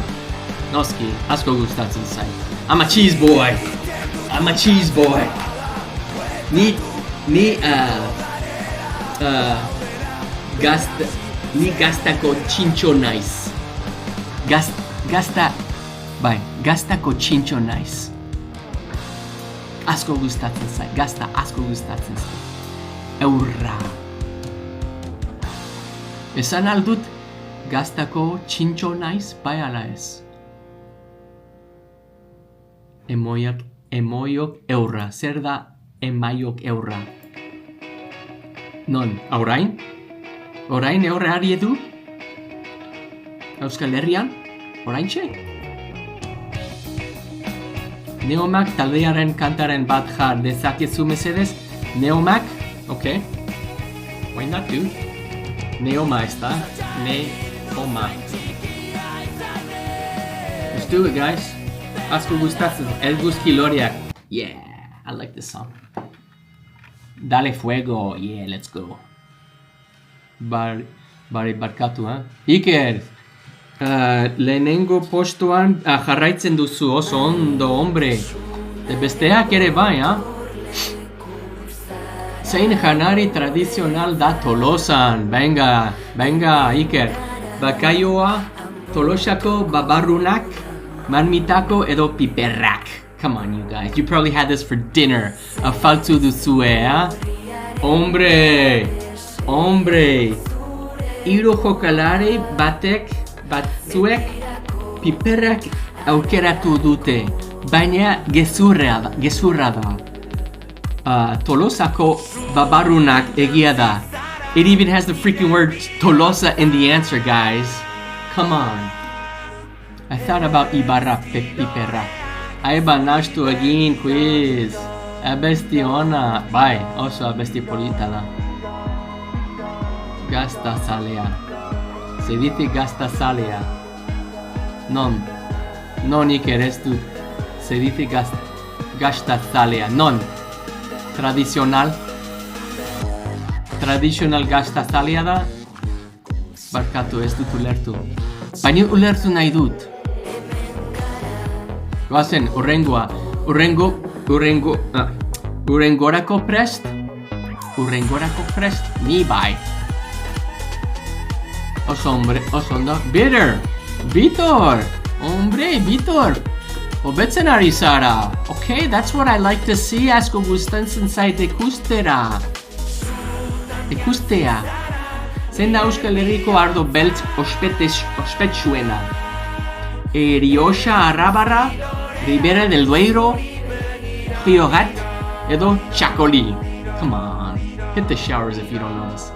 Noski, asko gustatzen zait. I'm a cheese boy. Ni gaztako txintxo naiz. Gaztako txintxo naiz. Asko gustatzen zait, gazta asko gustatzen zait. Eurra. Esan aldut gaztako txintxo naiz, bai ala ez. Emoiok eurra. Zer da emaiok eurra? Non, orain? Orain eurra ari edu? Euskal Herrian? Orain txe? Neomak taldearen kantaren bat jar dezakezu mesedez? Neomak? Ok. Why not do? Neoma ez da? Neoma. Let's do it, guys. Asko gustatzen. El Guzki Loriak. Yeah, I like this song. Dale fuego. Yeah, let's go. Barkatu, Iker! Lehenengo postuan jarraitzen duzu oso ondo, hombre. Besteak ere bai, Zein janari tradizional da Tolosan. Venga, Iker. Bakaioa, Tolosako babarrunak, marmitako edo piperrak. Come on, you guys. You probably had this for dinner. Afaltu duzue, Hombre. Hiru jokalari batzuek piperrak aukeratu dute, baina gezurra da. Tolosako babarrunak egia da. It even has the freaking word Tolosa in the answer, guys. Come on. I thought about Ibarra piperrak. Aiba nastu egin quiz. Abesti ona. Bai, oso abesti polita da. Gazta zalea. Se dice gazta zalea. Non Iker ez dut. Se dice gazta zalea. Non. Tradicional traditional gaztazalea da? Barkatu, ez dut ulertu. Baina ulertu nahi dut. Goazen, urrengorako prest? Urrengorako prest? Ni bai. Oso ondo. Vitor! Hombre, Vitor! Hobetzen ari zara. Okay, that's what I like to see. Asko gustatzen zait ikustea. Zein da Euskal Herriko ardo beltz ospetsuena? Rioja Arrabarra, Ribera del Duero, Priorat, edo Txakoli. Come on, hit the showers if you don't know this.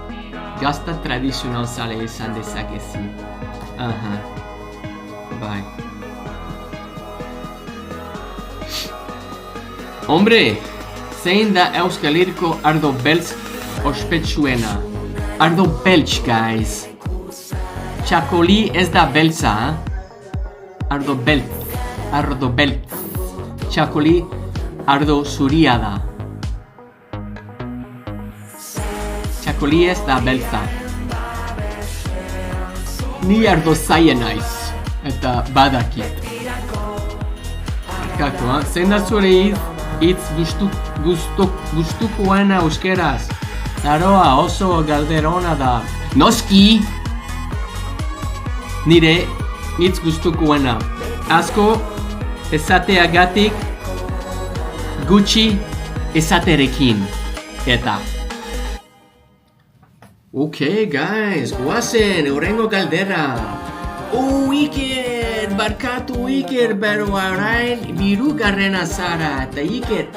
Gazta tradizional zale izan dezakezi. Bai. Hombre, zein da Euskal Herriko ardo beltz ospetsuena? Ardo beltz, guys. Txakoli ez da beltza, Ardo beltz. Txakoli ardo zuria da. Txakoli ez da beltza. Ni ardo zaia naiz. Eta badakit. Barkatu, zein da zure hitz gustukoena euskeraz? Naroa oso galderona da. Noski! Nire hitz gustukoena. Asko esateagatik, gutxi esaterekin. Eta. Okay, guys, guazen, hurrengo galdera. Iker, barkatu Iker, pero orain birugarrena zara. Eta Iker,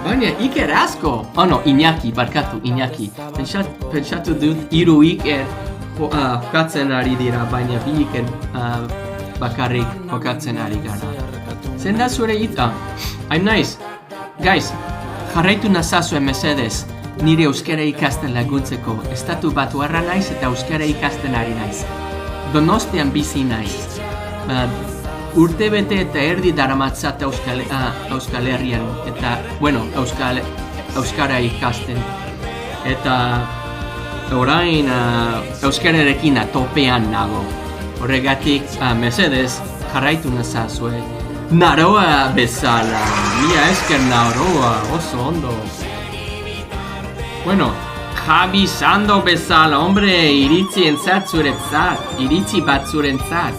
baina Iker asko. No, Iñaki, barkatu, Iñaki. Pentsatu dut hiru Iker jokatzen ari dira, baina bi Iker bakarrik jokatzen ari gara. Zein da zure hitza? I'm nice. Guys, jarraitu nazazuen mesedez. Nire euskara ikasten laguntzeko. Estatu Batuarra naiz eta euskara ikasten ari naiz. Donostian bizi naiz. Urtebete eta erdi daramatzat Euskal Herrian. Eta, euskara ikasten. Eta orain euskararekin topean nago. Horregatik, mesedez, jarraitu nazazue. Naroa bezala. Mila esker Naroa, oso ondo. Javi Sando bezala, hombre, iritzi bat zurentzat.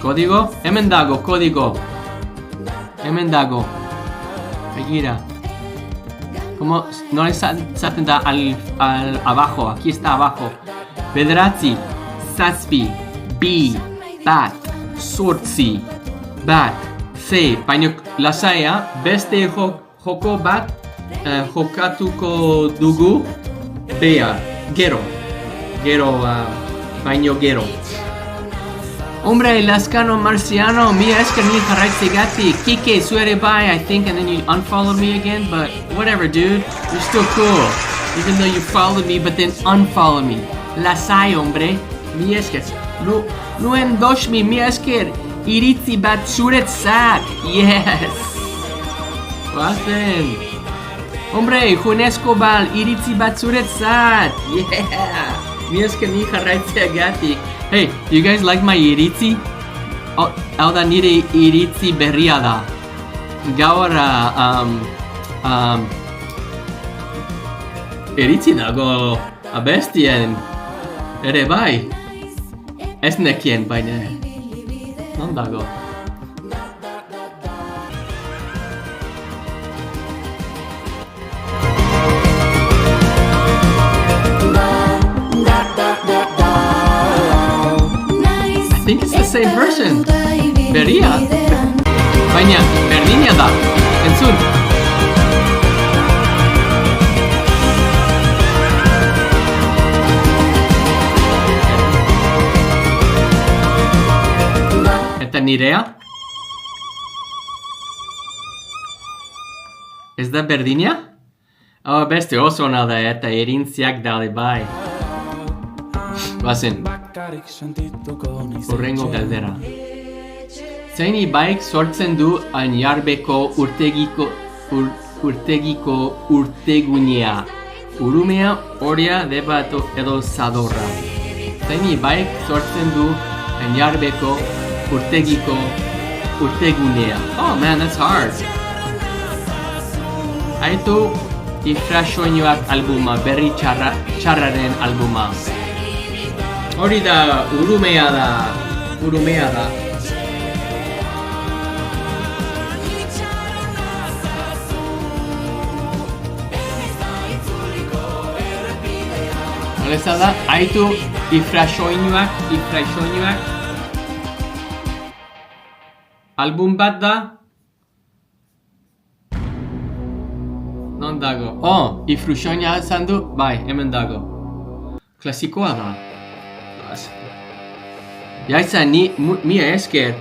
Kodigo? Hemen dago, kodigo. Hemen dago. Begira. Como, no esaten da al abajo, aquí está abajo. Bederatzi, zazpi, bi, bat, sortzi, bat, ze. Baina lasaia, beste joko bat, jokatuko dugu bea, gero, baino gero. Hombre, Lascano Marciano, mia esker ni jarraitzegatik. Kike, zuere bai, I think, and then you unfollowed me again, but whatever, dude. You're still cool. Even though you followed me, but then unfollowed me. Lasai, hombre. Mi esker. Nuen doshmi, mi esker. Iritzi bat zuretzat. Yes. Guazen. Hombre, Junesko bal, iritzi bat zuretzat. Yeah. Mi esker ni jarraitzegatik. Hey, you guys like my iritzi? Hau da nire iritzi berria da. Gaur, iritzi dago abestien. Ere bai. Ez nekien, baina. Non dago. I think it's the same person. Beria. Baina, berdina da. Entzun. Eta nirea? Ez da berdina? Beste oso ona da eta erintziak daude bai. Bazen. Horrengo galdera. Zein ibaik sortzen du Añarbeko urtegiko urtegunea? Urumea, Oria, Deba edo Zadorra. Zein ibaik sortzen du Añarbeko urtegiko urtegunea. Oh man, that's hard. Aitu Ifrasoinuak albuma, berri txarraren albuma. Hori da, Urumea da. Aleza da, aitu Ifrasoinuak. Album bat da. Non dago. Oh, Ifrasoina esan du? Bai, hemen dago. Klasikoa da. Jaitza, mia esker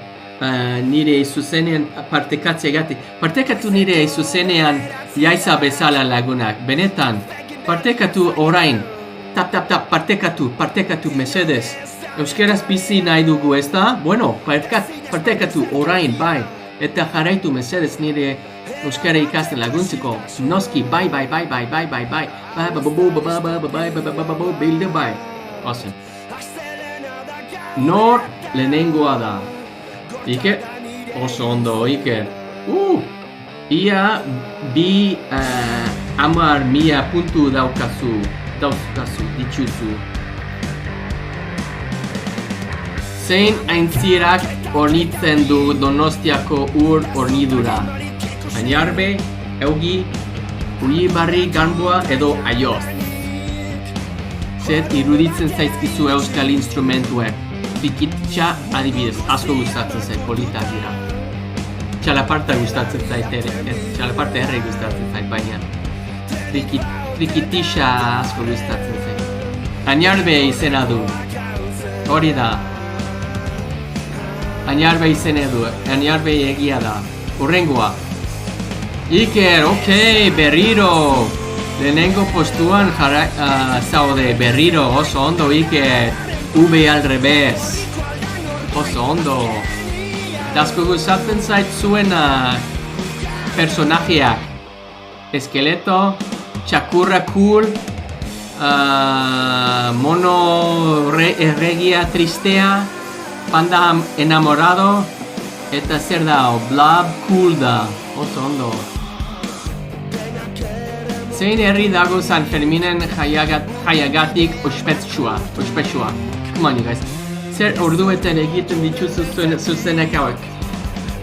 nire zuzenean partekatzeagatik. Partekatu nire zuzenean jaitza bezala lagunak. Benetan, partekatu orain. Tap, partekatu, mesedez. Euskeraz bizi nahi dugu ez da? Bueno, partekatu orain, bai. Eta jarraitu mesedez nire euskara ikasten laguntzeko. Noski, bai. Bilde bai. Awesome. Nor lehenengoa da. Iker? Oso ondo, Iker. Ia bi 10.000 puntu daukazu, dituzu. Zein aintzirak hornitzen du Donostiako ur hornidura? Añarbe, Eugi, Uribarri, Ganboa edo Aioz. Zer iruditzen zaizkizu euskal instrumentuek? Trikitxa adibidez, asko gustatzen zait, politak dira. Txalaparta gustatzen zait ere, txalaparta erre gustatzen zait, baina trikitixa asko gustatzen zait. Añarbe izena du, hori da. Añarbe izena du, Añarbe egia da. Urrengoa. Iker, berriro. Lehenengo postuan zaude, berriro, oso ondo, Iker. V al revés. Oso ondo. Asko gustatzen zait zuen personajeak. Eskeleto, txakurra cool, mono erregia tristea, panda enamorado, eta zer da, blob cool da. Oso ondo. Zein herri dago San Ferminen jaiagatik ospetsua. Come on, you guys. Zer orduetan egiten dituzu zuzenak hauek?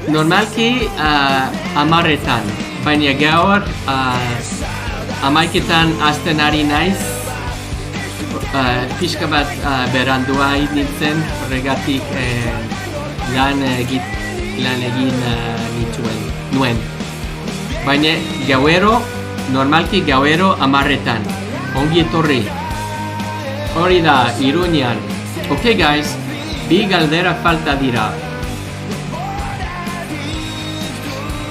Normalki 10:00, baina gaur 11:00 hasten ari naiz. Pixka bat berandua nintzen, horregatik lan egin nuen. Baina normalki gauero 10:00. Ongi etorri. Hori da, Iruñan. Okay guys, bi galdera falta dira.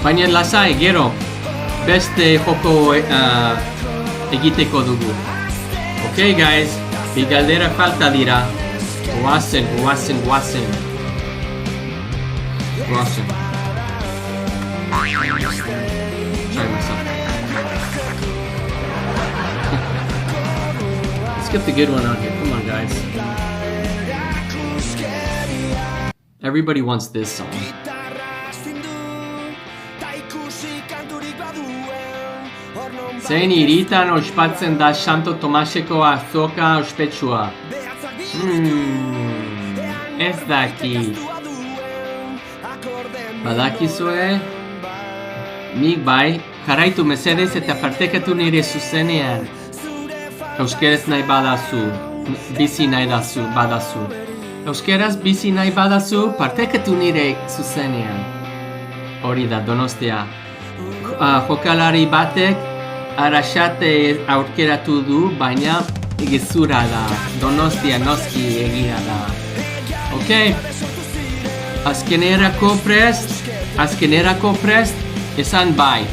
Baina lasai, gero, beste joko egiteko dugu. Okay guys, bi galdera falta dira. Guazen. Sorry myself. Let's get the good one out here. Come on, guys. Everybody wants this song. Zein hiritan ospatzen da Santo Tomaseko azoka ospetsua? Ez daki. Badakizue? Nik bai, jarraitu mesedez eta partekatu nire zuzenean. Euskeraz nahi badazu, bizi nahi badazu. Euskeraz bizi nahi badazu, partekatu nire zuzenean. Hori da, Donostia. Jokalari batek Arrasate aurkeratu du, baina gezurra da. Donostia noski egia da. Ok? Azkenerako prest, esan bai.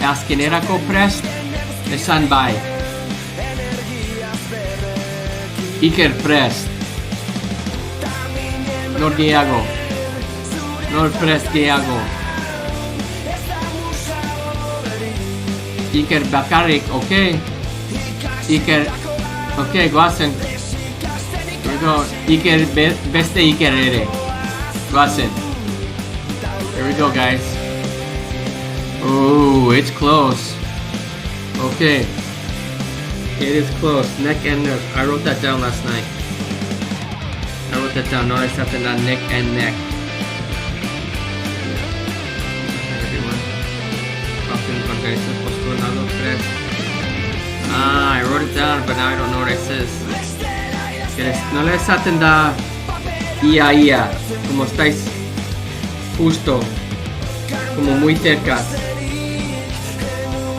Azkenerako prest, esan bai. Iker prest. Nor gehiago. Nor prest gehiago. Iker bakarrik, okay. Iker, okay, goazen. Here we go. Iker, beste Iker ere. Goazen. Here we go, guys. Oh, it's close. Okay. It is close. Neck and neck. I wrote that down last night. I wrote that down. No, I have to not neck and neck. Everyone. I wrote it down, but now I don't know what it says. No les atenda ia, como estáis justo, como muy cerca.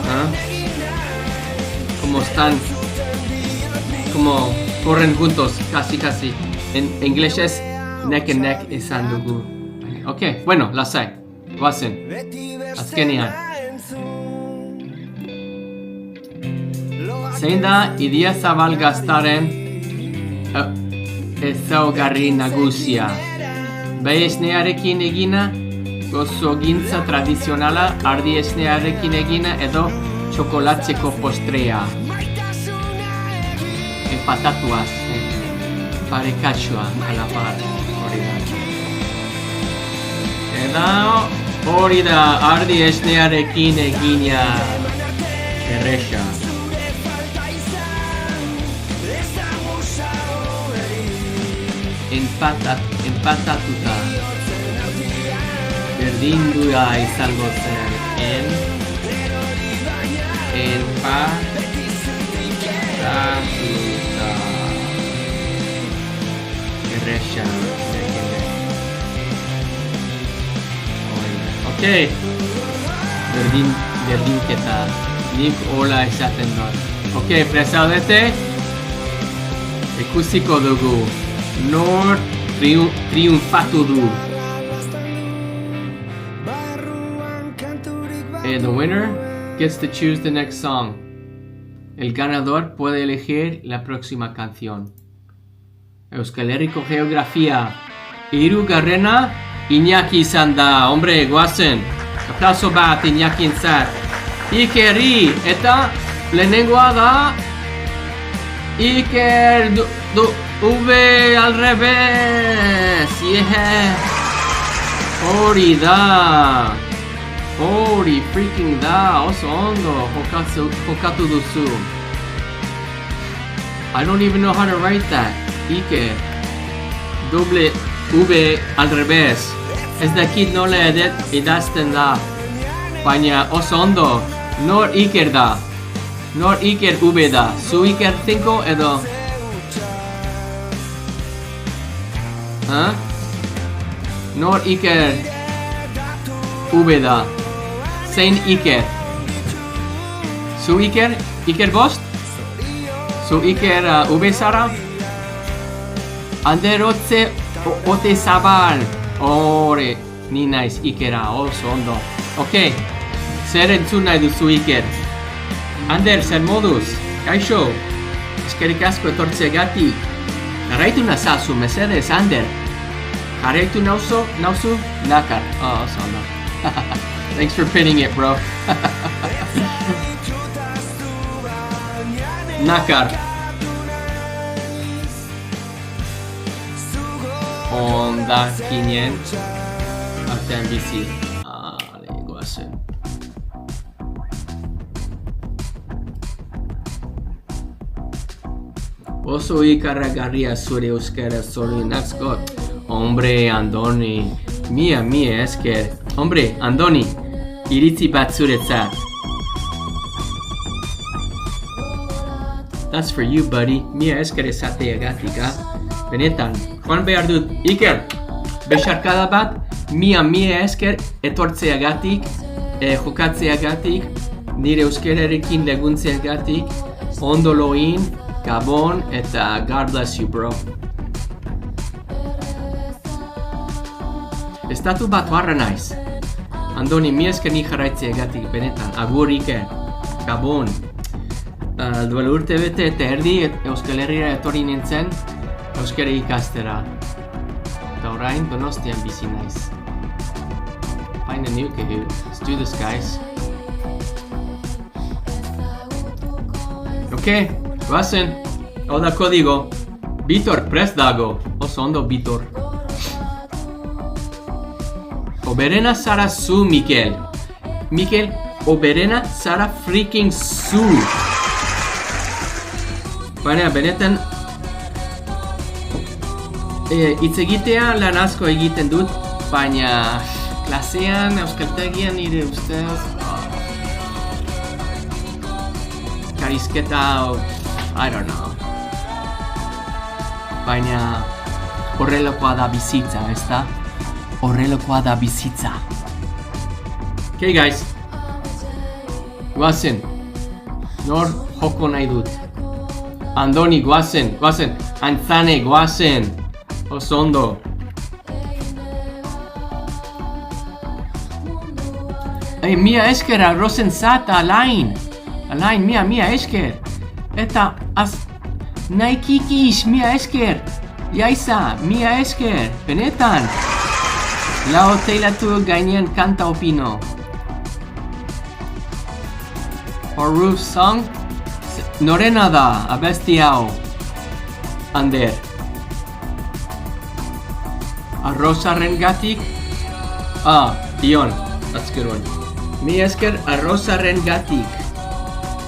¿Ah? Como están, como corren juntos, casi. En inglés es neck and neck y sandugu. Ok, bueno, la sé. Lo hacen. Es genial. Zein da idia zabal gaztaren ezaugarri nagusia. Bai esnearekin egina, gozogintza tradizionala, ardi esnearekin egina edo txokolatzeko postrea. Empatatuaz, parekatxua, alapar, hori da. Eta hori da, ardi esnearekin egina erresa. Empatatuta. Berdindua izango zen. Empatatuta. Erresa. Ok. Berdinketa. Nik hola esaten dut. Ok, presaudete. Ikusiko dugu. Nor triunfatu du. The winner gets to choose the next song. El ganador puede elegir la próxima canción. Euskal Herriko Geografia. Hirugarrena Iñaki izan da. Hombre, goazen. Aplauso bat Iñaki entzat. Ikerri eta lehenengoa da Iker V al revés. Yeah. Hori da. Hori freaking da. Oso ondo jokatu duzu. I don't even know how to write that. Iker doble V al revés. Ez dakit nola idazten da. Baina oso ondo. Nor Iker da. Nor Iker V da. Zu Iker 5 edo Nor Iker V da. Zein Iker. Zu Iker? Iker bost? Zu Iker V zara? Ander ote zabal. Hore, ni naiz Ikera, oso ondo. Ok, zer entzun nahi duzu Iker? Ander, zer moduz? Kaixo, eskerrik asko etortzeagatik. Jarraitu nazazu, mesedez, Ander. Jarraitu nauzu? Nakar. Oh, oso ondo. Thanks for pinning it, bro. Nakar. Hondakinen artean bizi. Goazen. Oso ikaragarria zure euskara zorionak got. Hombre, Andoni. Mia esker. Hombre, Andoni. Iritzi bat zuretzat. That's for you, buddy. Mia esker esateagatik, Benetan, joan behar dut, Iker, besarkada bat, mia esker etortzeagatik, jokatzeagatik, nire euskerarekin laguntzeagatik, ondo loin, Gabon, eta God bless you, bro. Estatu bat barra naiz. Andoni, mia esker ni jarraitzeagatik, benetan, agur Iker, Gabon. Duela urte bete eta erdi Euskal Herrira etorri nintzen, euskara ikastera. Eta orain Donostian bizi naiz. Find a new Kahoot. Let's do this, guys. Ok, guazen. Hau da kodigo. Bitor prest dago. Oso ondo, Bitor. Oberena zara zu, Mikel. Mikel, oberena zara freaking zu. Baina, benetan... hitz egitea lan asko egiten dut, baina... klasean, euskaltegian nire ustez... karizketa... I don't know. Baina... horrelakoa da bizitza, ezta? Horrelakoa da bizitza. Okay, guys. Guazen. Nor joko nahi dut. Andoni, guazen. Antzane, guazen. Oso ondo. Mia esker arrozen zat, Alain. Alain, mia esker. Eta, nahi kikis, mia esker. Jaiza, mia esker. Benetan. Lau teilatu gainean kanta opino. Horruf song. Norena da, abesti hau. Ander. Arrozaren gatik. Dion. That's a good one. Mi esker arrozaren gatik.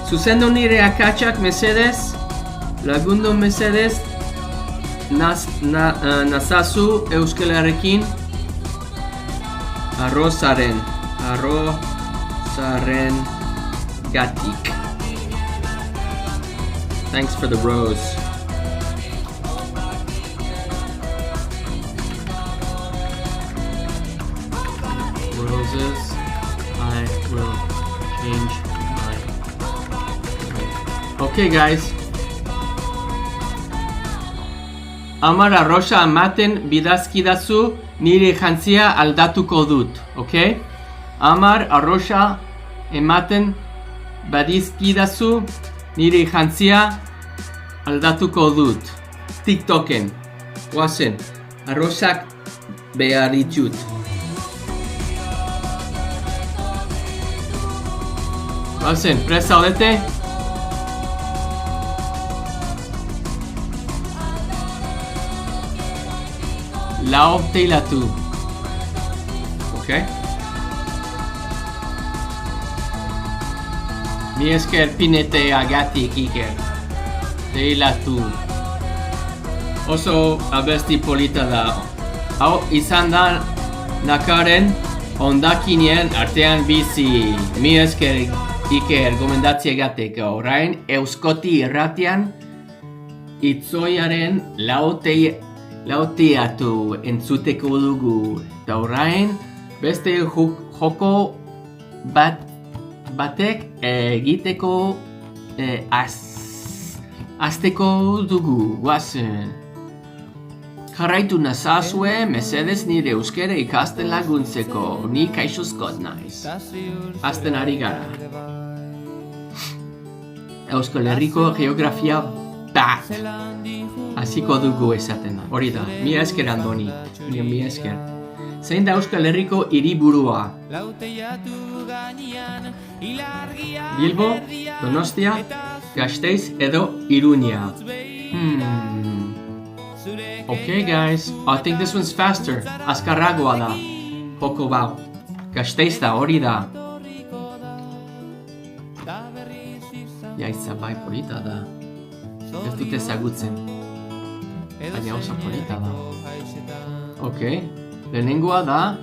Zuzendu nire akatsak mesedez. Lagundu mesedez. Nazazu euskalarekin. Arrozaren gatik. Thanks for the rose. Roses. I will change my mind. Okay, guys. Amar arroza ematen bidazkidazu nire jantzia aldatuko dut, okay? Amar arroza ematen badizkidazu nire jantzia aldatuko dut. TikToken. Guazen. Arrozak behar ditut. Guazen, prest zaudete? Lau teilatu. Okay? Mi esker pinete agatik Iker. Teilatu. Oso abesti polita da. Hau izan da nakaren ondakinien artean bizi. Mi esker Iker gomendatziagatik. Orain euskoti irratian itzoiaren lauteatu entzuteko dugu. Eta orain beste joko batek egiteko azteko dugu. Guazen. Jarraitu nazazue, mesedez nire euskera ikasten laguntzeko. Ni kaixozkot naiz. Azten ari gara. Euskal Herriko geografia bat. Hasiko dugu esaten da. Hori da, mila esker Andoni. Mila esker. Zein da Euskal Herriko hiriburua? Bilbo, Donostia, Gasteiz edo Iruña. Okay, guys. I think this one's faster. Azkarragoa da. Joko bau. Gasteiz da, hori da. Jaiza bai polita da. Ez dut ezagutzen. Baina oso polita da. Okay. Lehenengoa da.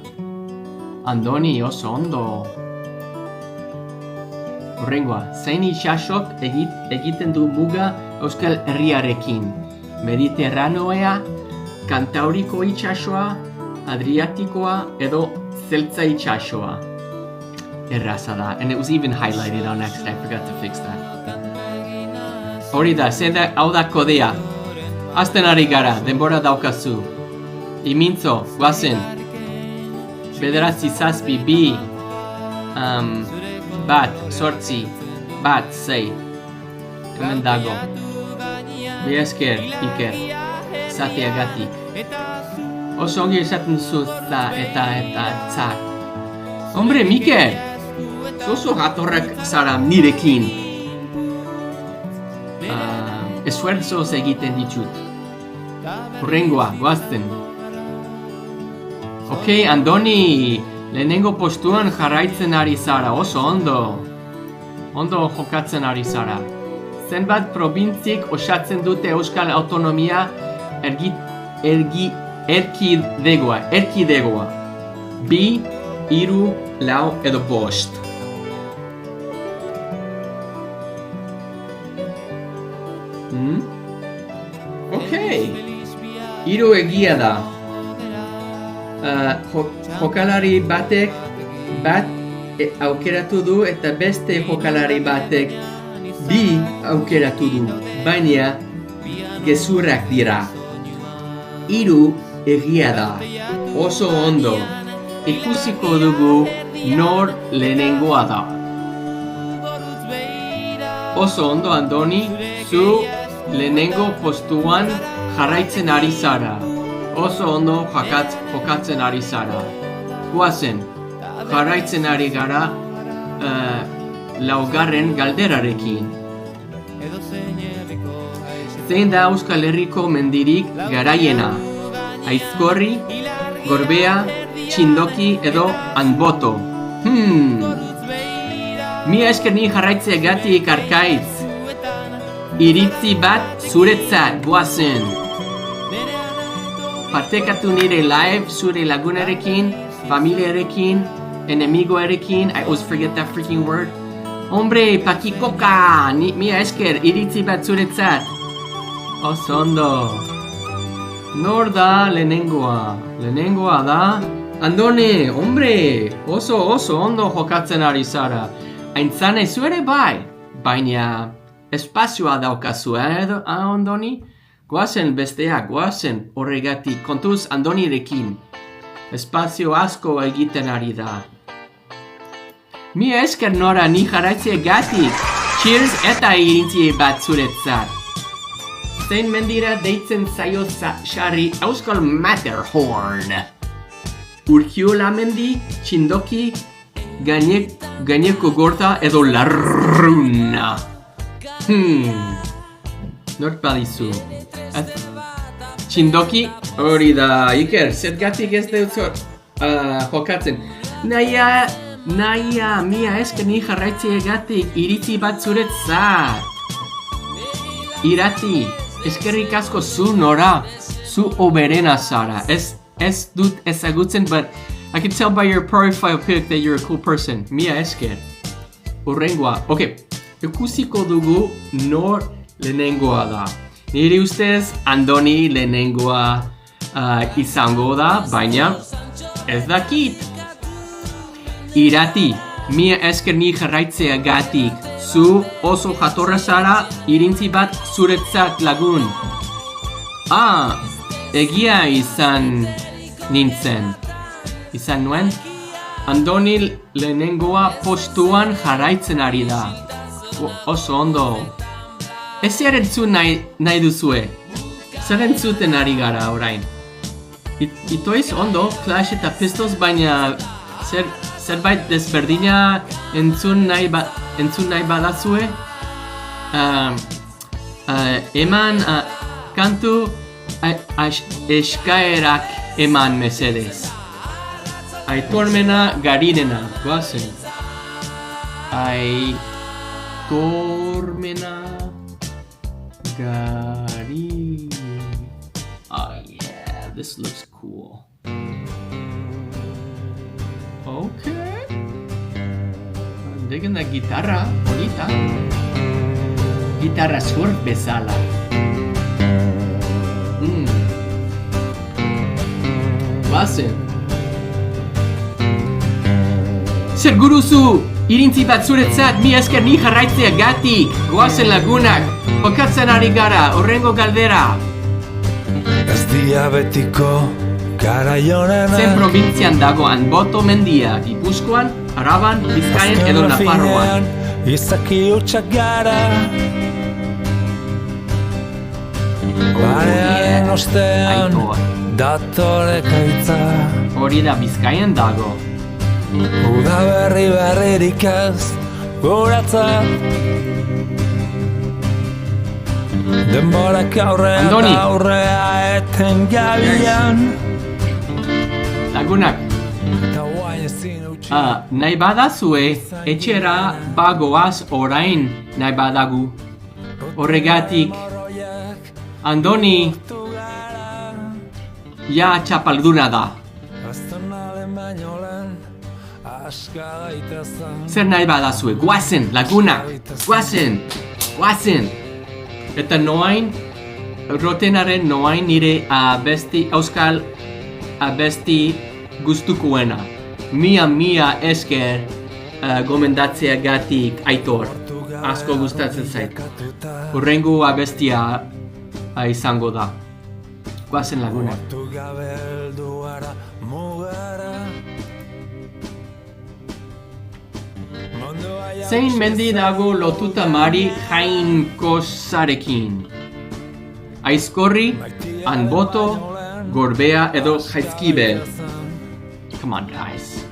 Andoni, oso ondo. Horrengoa. Zein itxasok egiten du muga Euskal Herriarekin. Mediterranoea, Kantauriko itxasoa, Adriatikoa edo Zeltza itxasoa. Erraza da. And it was even highlighted on accident. I forgot to fix that. Hori da, zein da, hau da kodea. Azten ari gara, denbora daukazu. Imintzo, guazen. Bederatzi zazpi, bi. Bat, sortzi. Bat, zei. Hemen dago. Mi esker, Iker. Zateagatik. Oso ongi esaten zutza eta tzak. Hombre, Mikel! Zozo jatorrak zara nirekin. esfuerzoz egiten ditut. Hurrengoa, goazten. Ok, Andoni, lehenengo postuan jarraitzen ari zara, oso ondo. Ondo jokatzen ari zara. Zenbat probintzik osatzen dute Euskal Autonomia erkidegoa. 2, 3, 4 edo 5. Ok. 3 egia da. Jokalari batek bat aukeratu du eta beste jokalari batek 2 aukeratu du, baina gezurrak dira. 3 egia da, oso ondo. Ikusiko dugu nor lehenengoa da. Oso ondo, Andoni, zu lehenengo postuan jarraitzen ari zara. Oso ondo jokatzen ari zara. Goazen, jarraitzen ari gara laugarren galderarekin. Zein da Euskal Herriko mendirik garaiena? Aizkorri, Gorbea, Txindoki edo Anboto. Mila esker ni jarraitzeagatik Arkaitz. Iritzi bat zuretzat, goazen. Partekatu nire live zure lagunarekin, familiarekin, enemigoarekin. I always forget that freaking word. Hombre, pakikoka! Mila esker, iritzi bat zuretzat. Oso ondo. Nor da lehenengoa? Lehenengoa da? Andone, hombre, oso ondo jokatzen ari zara. Aintzane zu ere bai, baina espazioa daukazu, Andoni? Goazen besteak, goazen horregatik, kontuz Andonirekin. Espazio asko egiten ari da. Mila esker Nora ni jarraitzeagatik. Cheers eta irintzi bat zuretzat. Zein mendira deitzen zaio sarri Euskal Matterhorn. Urkiola mendi, Txindoki, gaineko gorta edo Larruna. Nort badizu. Txindoki, hori da, Iker, zergatik ez dut jokatzen. Naia, mila esker ni jarraitzeagatik iritzi bat zuretzat. Irati, eskerrik asko zu Nora, zu oberena zara. Ez dut ezagutzen, but I can tell by your profile pic that you're a cool person. Mila esker. Urrengoa, ok, ikusiko dugu nor lehenengoa da. Nire ustez Andoni lehenengoa izango da, baina ez dakit. Irati, mila esker ni jarraitzeagatik. Zu oso jatorra zara, irintzi bat zuretzat lagun. Egia izan nintzen. Izan nuen? Andoni lehenengoa postuan jarraitzen ari da. Oso ondo. Ez entzun nahi duzue. Zer entzuten ari gara orain. Itoiz ondo, Clash eta Pistols, baina zerbait desberdina entzun nahi badazue. Eman kantu eskaerak eman mesedez. Aitormena garinena, goazen. Aitormena gari. Oh yeah, this looks cool. Okay. I'm digging that guitarra, bonita. Guitarra surf bezala. Goazen. Seguruzu! Irintzi bat zuretzat, mila esker ni jarraitzeagatik. Goazen lagunak, jokatzen ari gara, horrengo galdera. Ez diabetiko garaionenak. Zen probintzian dago Anboto mendia, Gipuzkoan, Araban, Bizkaian edo Nafarroan. Izaki hutsak gara. Barean ostean datore kaitza. Hori da Bizkaian dago. Uda berririk ez guretzat. Denborak aurrea Andoni. eta aurrea eten gabian. Lagunak, Eta guain ezin utzi. nahi badazue, etxera bagoaz orain nahi badagu. Horregatik, Andoni, ja txapalduna da. Aztonalen baino lehen, aska gaitezan. Zer nahi badazue, guazen, lagunak, guazen. Eta noain, rotenaren noain nire abesti, euskal abesti gustukoena. Mia esker gomendatzeagatik Aitor. Asko gustatzen zait. Hurrengo abestia izango da. Guazen lagunak. Hortu gabe heldu gara mugara. Zein mendi dago lotuta Mari Jainkosarekin? Aizkorri, Anboto, Gorbea edo Jaizkibel. Come on, guys.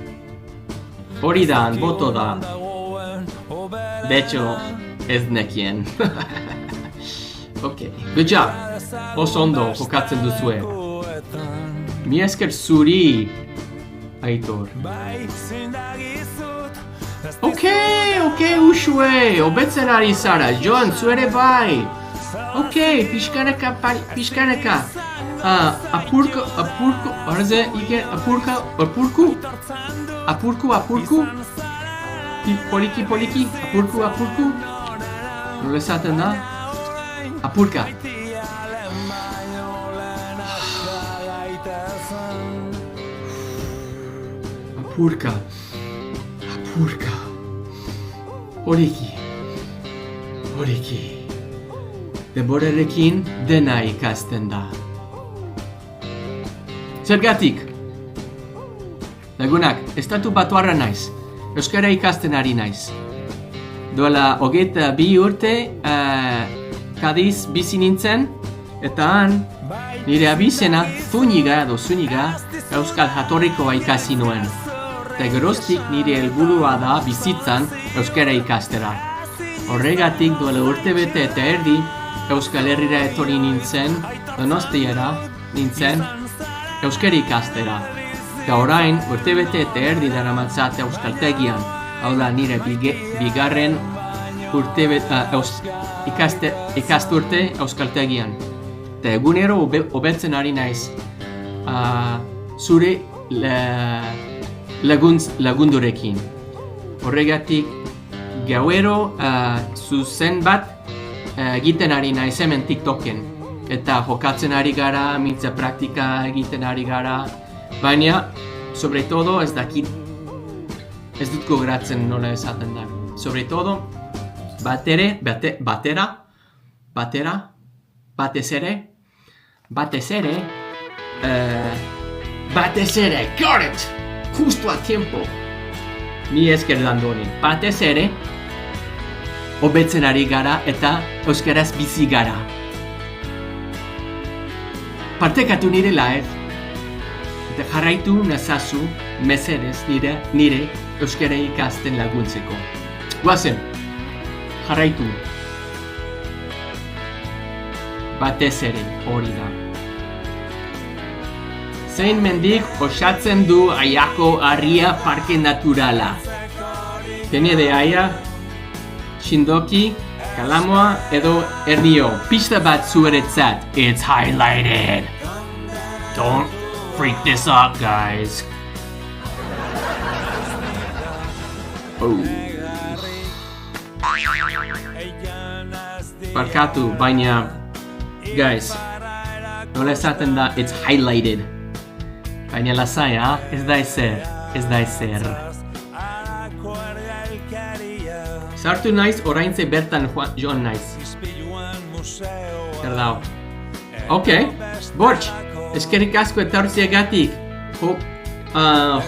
Hori da, Anboto da. De hecho, ez nekien. Ok, good job. Oso ondo jokatzen duzue. Mi esker zuri, Aitor. Ok, usue, hobetzen ari zara, Joan, zu ere bai. Ok, pixkaneka. Apurku. Poliki, apurku. Nola esaten da? Apurka. Poliki. Denborarekin dena ikasten da. Zergatik? Lagunak, estatu batuarra naiz. Euskara ikasten ari naiz. Duela 22 urte Kadiz bizi nintzen, eta han nire abizena Zuniga euskal jatorrikoa ikasi nuen. Eta geroztik nire helburua da bizitzan euskara ikastera. Horregatik duela urtebete eta erdi Euskal Herrira etorri nintzen, Donostiara nintzen, euskara ikastera. Eta orain urtebete eta erdi daramatzat euskaltegian. Hau da nire bigarren ikasturte euskaltegian. Eta egunero hobetzen ari naiz zure lagundurekin. Horregatik gauero zuzen bat egiten ari naiz hemen TikToken. Eta jokatzen ari gara, mintza praktika egiten ari gara. Baina, sobre todo, ez dakit, ez dut gogoratzen nola esaten da. Sobre todo, batez ere, correct, justo a tiempo. Mi esker Andoni, batez ere, hobetzen ari gara eta euskaraz bizi gara. Partekatu nire live, eta jarraitu nazazu mesedez nire euskara ikasten laguntzeko. Guazen, jarraitu. Batez ere hori da. Zein mendik osatzen du Aiako Harria Parke Naturala? Tene de Aia, Shindoki, Kalamoa edo Ernio. Pista bat zueretzat. It's highlighted. Don't freak this up, guys. Oh. Barkatu, baina, guys, nola esaten da, it's highlighted. Baina lasai, ez da ezer. Sartu naiz, oraintze bertan joan naiz. Erdau. Ok, Bortx, eskerrik asko etortziagatik.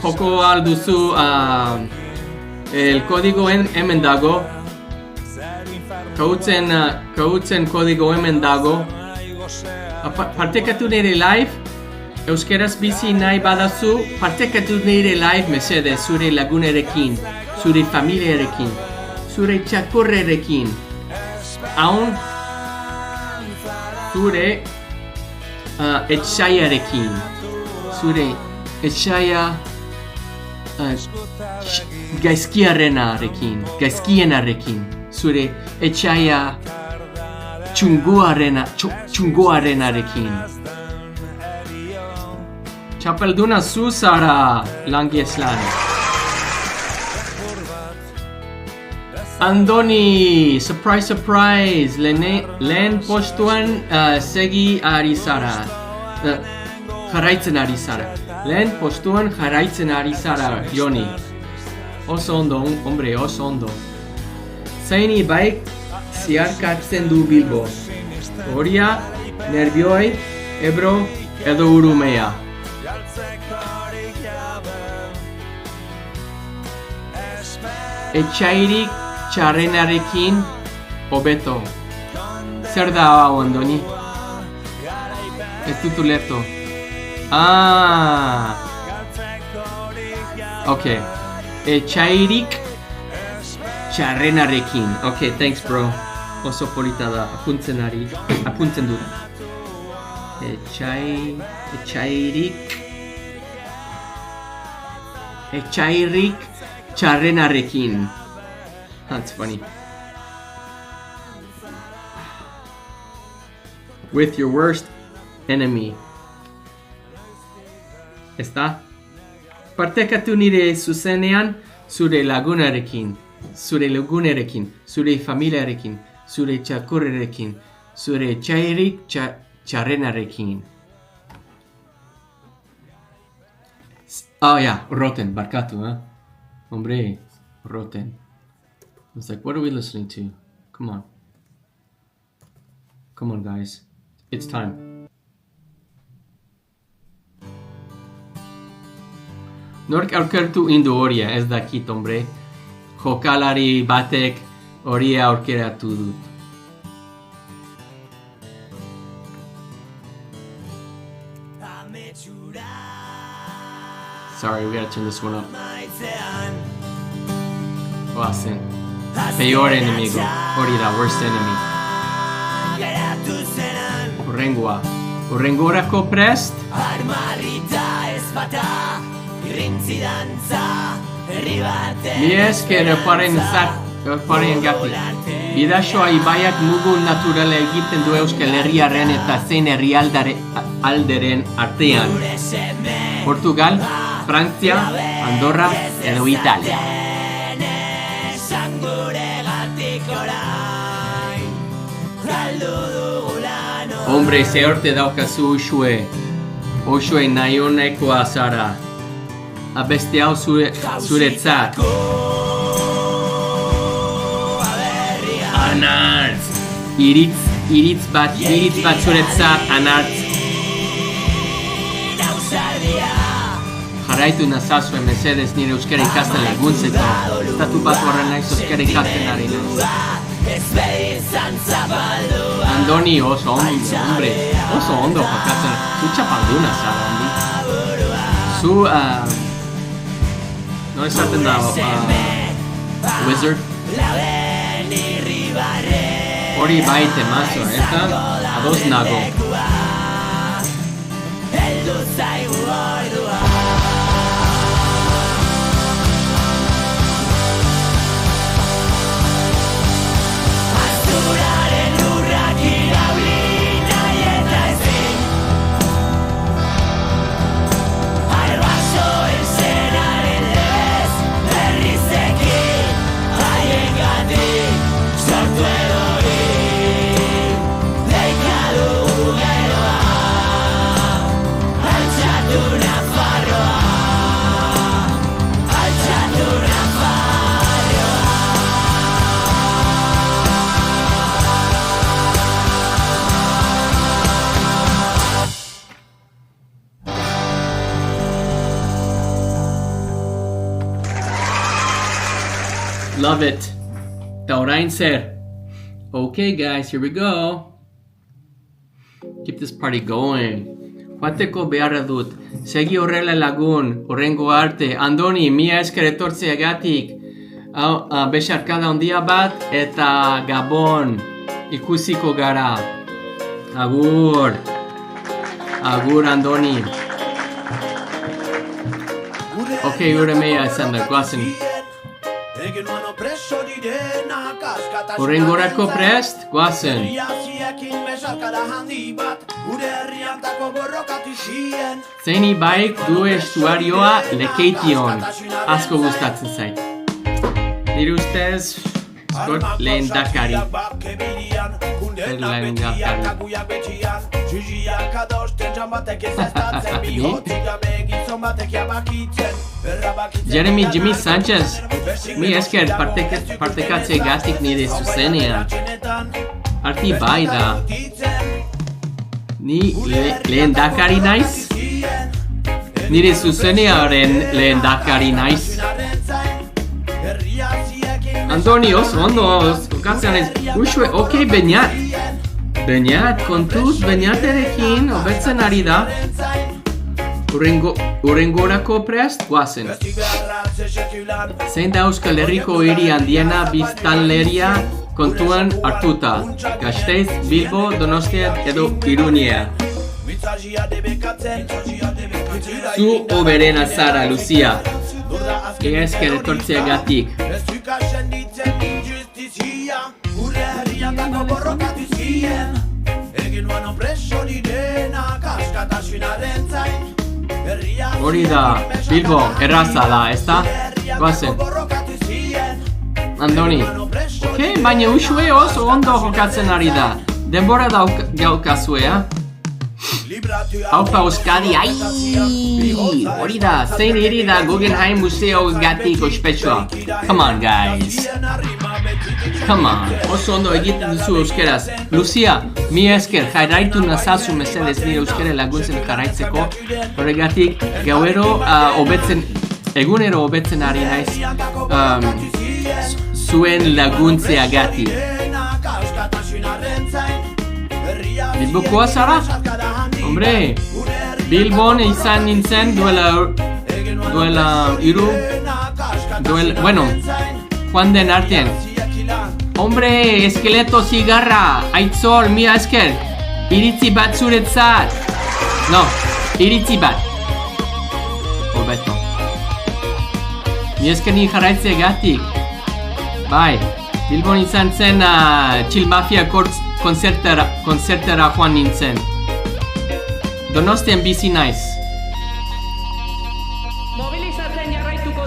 Joko alduzu el kodigo hemen dago. Kautzen kodigo hemen dago. Partekatu nire live. Euskeraz bizi nahi badazu. Partekatu nire live mesede zure lagunerekin, zure familiarekin, zure txakurrerekin. Haun zure etxaiarekin. Zure etxaia gaizkienarekin. Zure etxaia txungoarenarekin. Txapelduna zu zara, Langieslan. Andoni, surprise, surprise, lehen postuan segi ari zara. Jarraitzen ari zara. Lehen postuan jarraitzen ari zara, Joni. Oso ondo, hombre, oso ondo. Zein ibaik ziarkatzen du Bilbo. Oria, Nerbioi, Ebro edo Urumea. Etxairik txarrenarekin hobeto. Zer da hau, Andoni? Ez dut ulertu. Ok. Etxairik txarrenarekin. Ok, thanks bro. Oso polita da, apuntzen dut. Etxairik txarrenarekin. That's funny. With your worst enemy. Ezta? Partekatu nire zuzenean zure lagunarekin, zure familiarekin, zure txakurrerekin, zure etxairik txarrenarekin. Rotten, barkatu, Hombre, Rotten. I was like, what are we listening to? Come on. Come on, guys. It's time. Nork aurkertu indu horia, ez dakit, hombre. Jokalari batek horia aurkeratu dut. Sorry, we gotta turn this one up. Oazen. Peor enemigo. Hori da, worst enemy. Urrengoa. Urrengorako prest? Mi esker paren gati. Bidasoa ibaiak mugu naturala egiten du Euskal Herriaren eta zein herrialderen artean. Portugal, Frantzia, Andorra edo Italia. Hombre, zehorte daukazu Uxue nahi honekoa zara. Abeste hau zuretzat. Anartz. Iritz bat zuretzat, Anartz. Jarraitu nazazue mesedez nire euskara ikasten laguntzeko. Estatu bat horren naiz euskara ikasten ari naiz. Andoni oso hombre, oso ondo jokatzen. Zu txapalduna zara, handi. Zu, no esaten da, wizard. Hori baite mazo, eta ados nago. Love it. Ta orain zer. Okay guys, here we go. Keep this party going. Joateko beharra dut. Segi horrela lagun. Horrengo arte. Andoni, mia esker etortzeagatik. Besarkada handia bat eta Gabon ikusiko gara. Agur. Agur, Andoni. Ok, ura meia izan da, guazen. Horrengorako prest, guazen. Zeini baik du estuarioa lekeition. Asko gustatzen zait. Nire ustez, lehen dakari. Jeremy Jimmy Sanchez, mi esker partekatze gaztik nire zuzenean. Arti bai da. Ni lehen dakari naiz? Nire zuzenearen lehen dakari naiz. Andoni, oso ondo, okatzen ez, uxue, okei, Beñat. Beñat, kontuz, Beñaterekin, hobetzen ari da. Urrengorako prest, guazen. Zein da Euskal Herriko hiri handiena biztanleria kontuan hartuta. Gasteiz, Bilbo, Donostia edo Iruñea. Zu oberena zara, Lucia. Esker etortzeagatik. Hori da, Bilbo, erraza da, ezta? Guazen. Andoni. Ok, baina usue oso ondo jokatzen ari da. Denbora gaukazue, Haupa Euskadi, hori da, zein hiri da Guggenheim Museo gatik ospetsua. Come on, guys. Come on, oso ondo egiten duzu euskeraz. Lucia, mi esker, jarraitu nazazu mesedez nire euskera laguntzen jarraitzeko. Horregatik, egunero hobetzen ari naiz zuen laguntzeagatik. Bilbokoa zara? Hombre, Bilbon izan nintzen duela joan den artean. Hombre, eskeleto zigarra, aitzol, mia esker, iritzi bat zuretzat. No, iritzi bat. Hobeto. Mi esker ni jarraitzeagatik. Bai, Bilbon izan zen Chill Mafia konzertera joan nintzen. Donostian bizi naiz.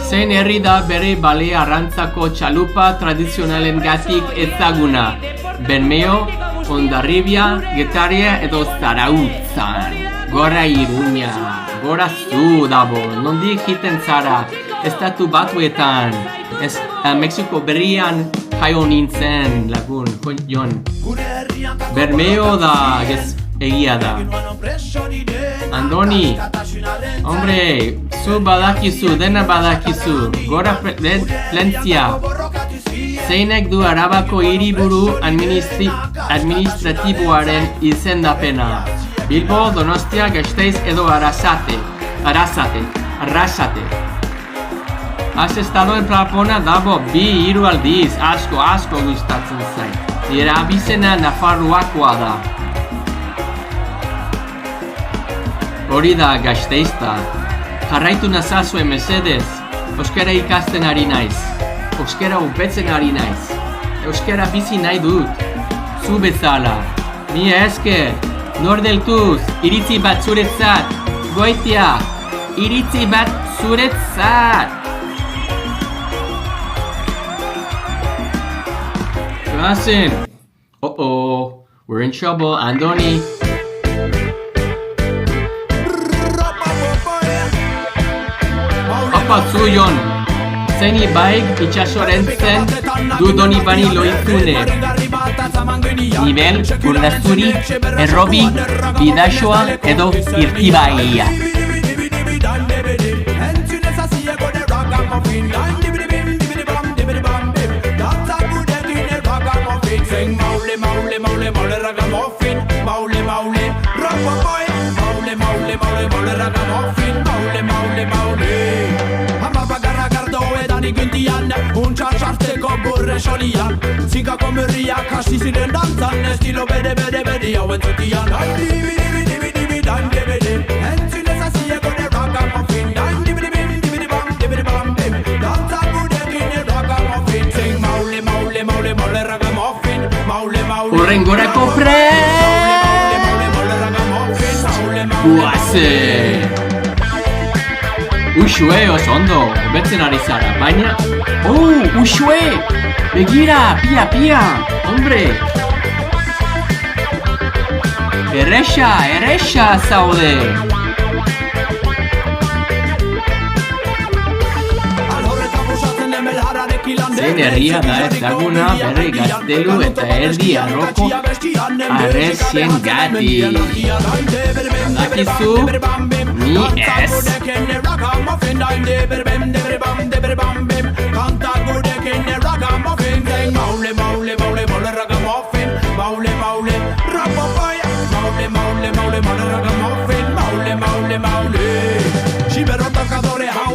Zein herri da bere bale arrantzako txalupa tradizionalen gatik ezaguna. Bermeo, Hondarribia, Getaria edo Zarautzan. Gora Iruña, gora zu dabo, nondik jiten zara, estatu batuetan. Mexiko berrian jaio nintzen lagun, jon. Bermeo da egia da. Andoni, hombre, zu badakizu, dena badakizu, gora plentzia. Zeinek du Arabako hiriburu administratiboaren izendapena. Bilbo, Donostia, Gasteiz edo Arrasate. Has estado en Plapona dabo 2-3 aldiz, asko gustatzen zait. Nire abizena Nafarroakoa da. Hori da Gasteizta. Jarraitu nazazue mesedez. Euskara ikasten ari naiz. Euskara hobetzen ari naiz. Euskara bizi nahi dut. Zu bezala. Mi esker. Nordeltuz. Iritzi bat zuretzat. Goitia. Iritzi bat zuretzat. Klassen. Uh-oh. We're in trouble, Andoni. Apa zuion. Zeini baik itxasoren zen du doni bani loizune. Nivel, urdazuri, errobi, bidaxoa edo irtibaia. Un txarteko burre xolian Zikako murriak hasi ziren dantza Zutian, estilo bede bede bede, hauen zutian. Dein dibi dibi dibi dibi, dein dibi dim. Entzunez hasia gure ragamuffin. Dein dibi dibi dibi dibi bam bim. Danza gurekin ragamuffin. Sing maule maule maule maule ragamuffin. Maule maule. Hurrengorako prest! Guazen! Uxue oso ondo, betzen ari zara, baina... Oh, Uxue! Begira, pia! Hombre! Erresa zaude! Zein herria da ezaguna berri gaztelu eta erdi arroko arrezien gati. Dakizu, ni ez.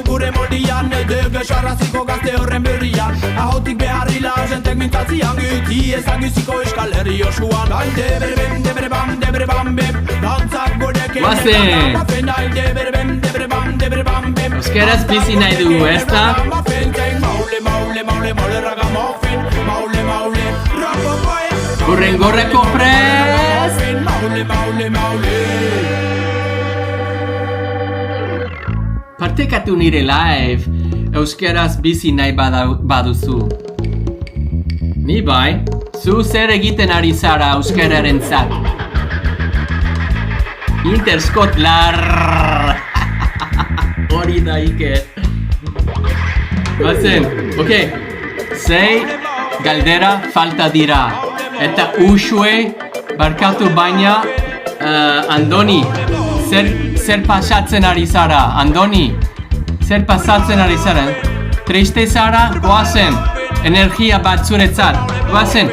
Gure moldian, dege xarraziko gazte horren berrian. Ahotik beharri la jentek mintzazian, guti ezaguziko Euskal Herri osoan. Debere bam bim, dantzak gurekin ragamuffin. Debere bam bim, euskaraz bizi nahi dugu, ezta? Maule ragamuffin, maule ragamuffin. Hurrengorreko prest! Maule. Partekatu nire live, euskaraz bizi nahi baduzu. Ni bai, zu zer egiten ari zara euskararen zat. Interskotlar! Hori da Iker. Bazen, sei galdera falta dira. Eta Uxue, barkatu baina, Andoni, zer pasatzen ari zara, Andoni? Zer pasatzen ari zara? Triste zara? Goazen! Energia bat zuretzat, goazen!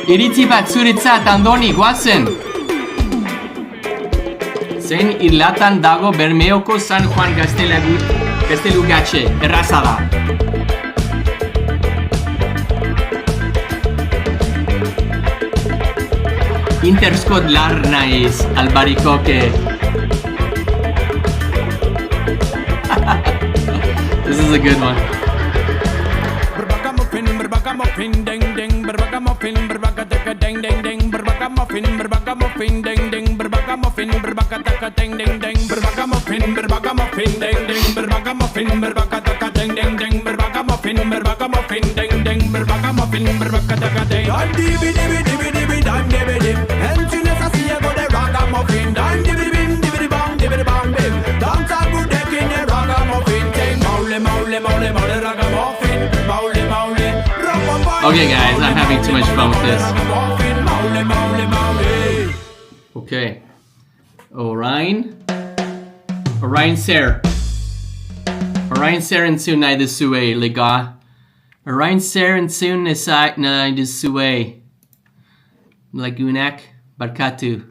Iritzi bat zuretzat, Andoni, goazen! Zein irlatan dago Bermeoko San Juan Gaztelugatxe, erraza da. Interskotlar naiz, albarikoke. This is a good one. Ragamuffin, ding ding, ragamuffin, ragamuffin, ding ding ding, ragamuffin, ding ding, ragamuffin, ding ding ding, ragamuffin, ding ding, ragamuffin, ding ding ding, ragamuffin, ding ding, ragamuffin, ding. I'm dibi dibi dibi dibi, I'm dibi dibi. Entzunez hasia gure ragamuffin, I'm dibi dibi dibi bam bim. Danza gurekin ragamuffin, sing maule ragamuffin, maule. Okay guys, I'm having too much fun with this. Okay. Orion Ser and soon nahi duzue, lega. Orion Ser and soon nahi duzue. Lagunak, barkatu.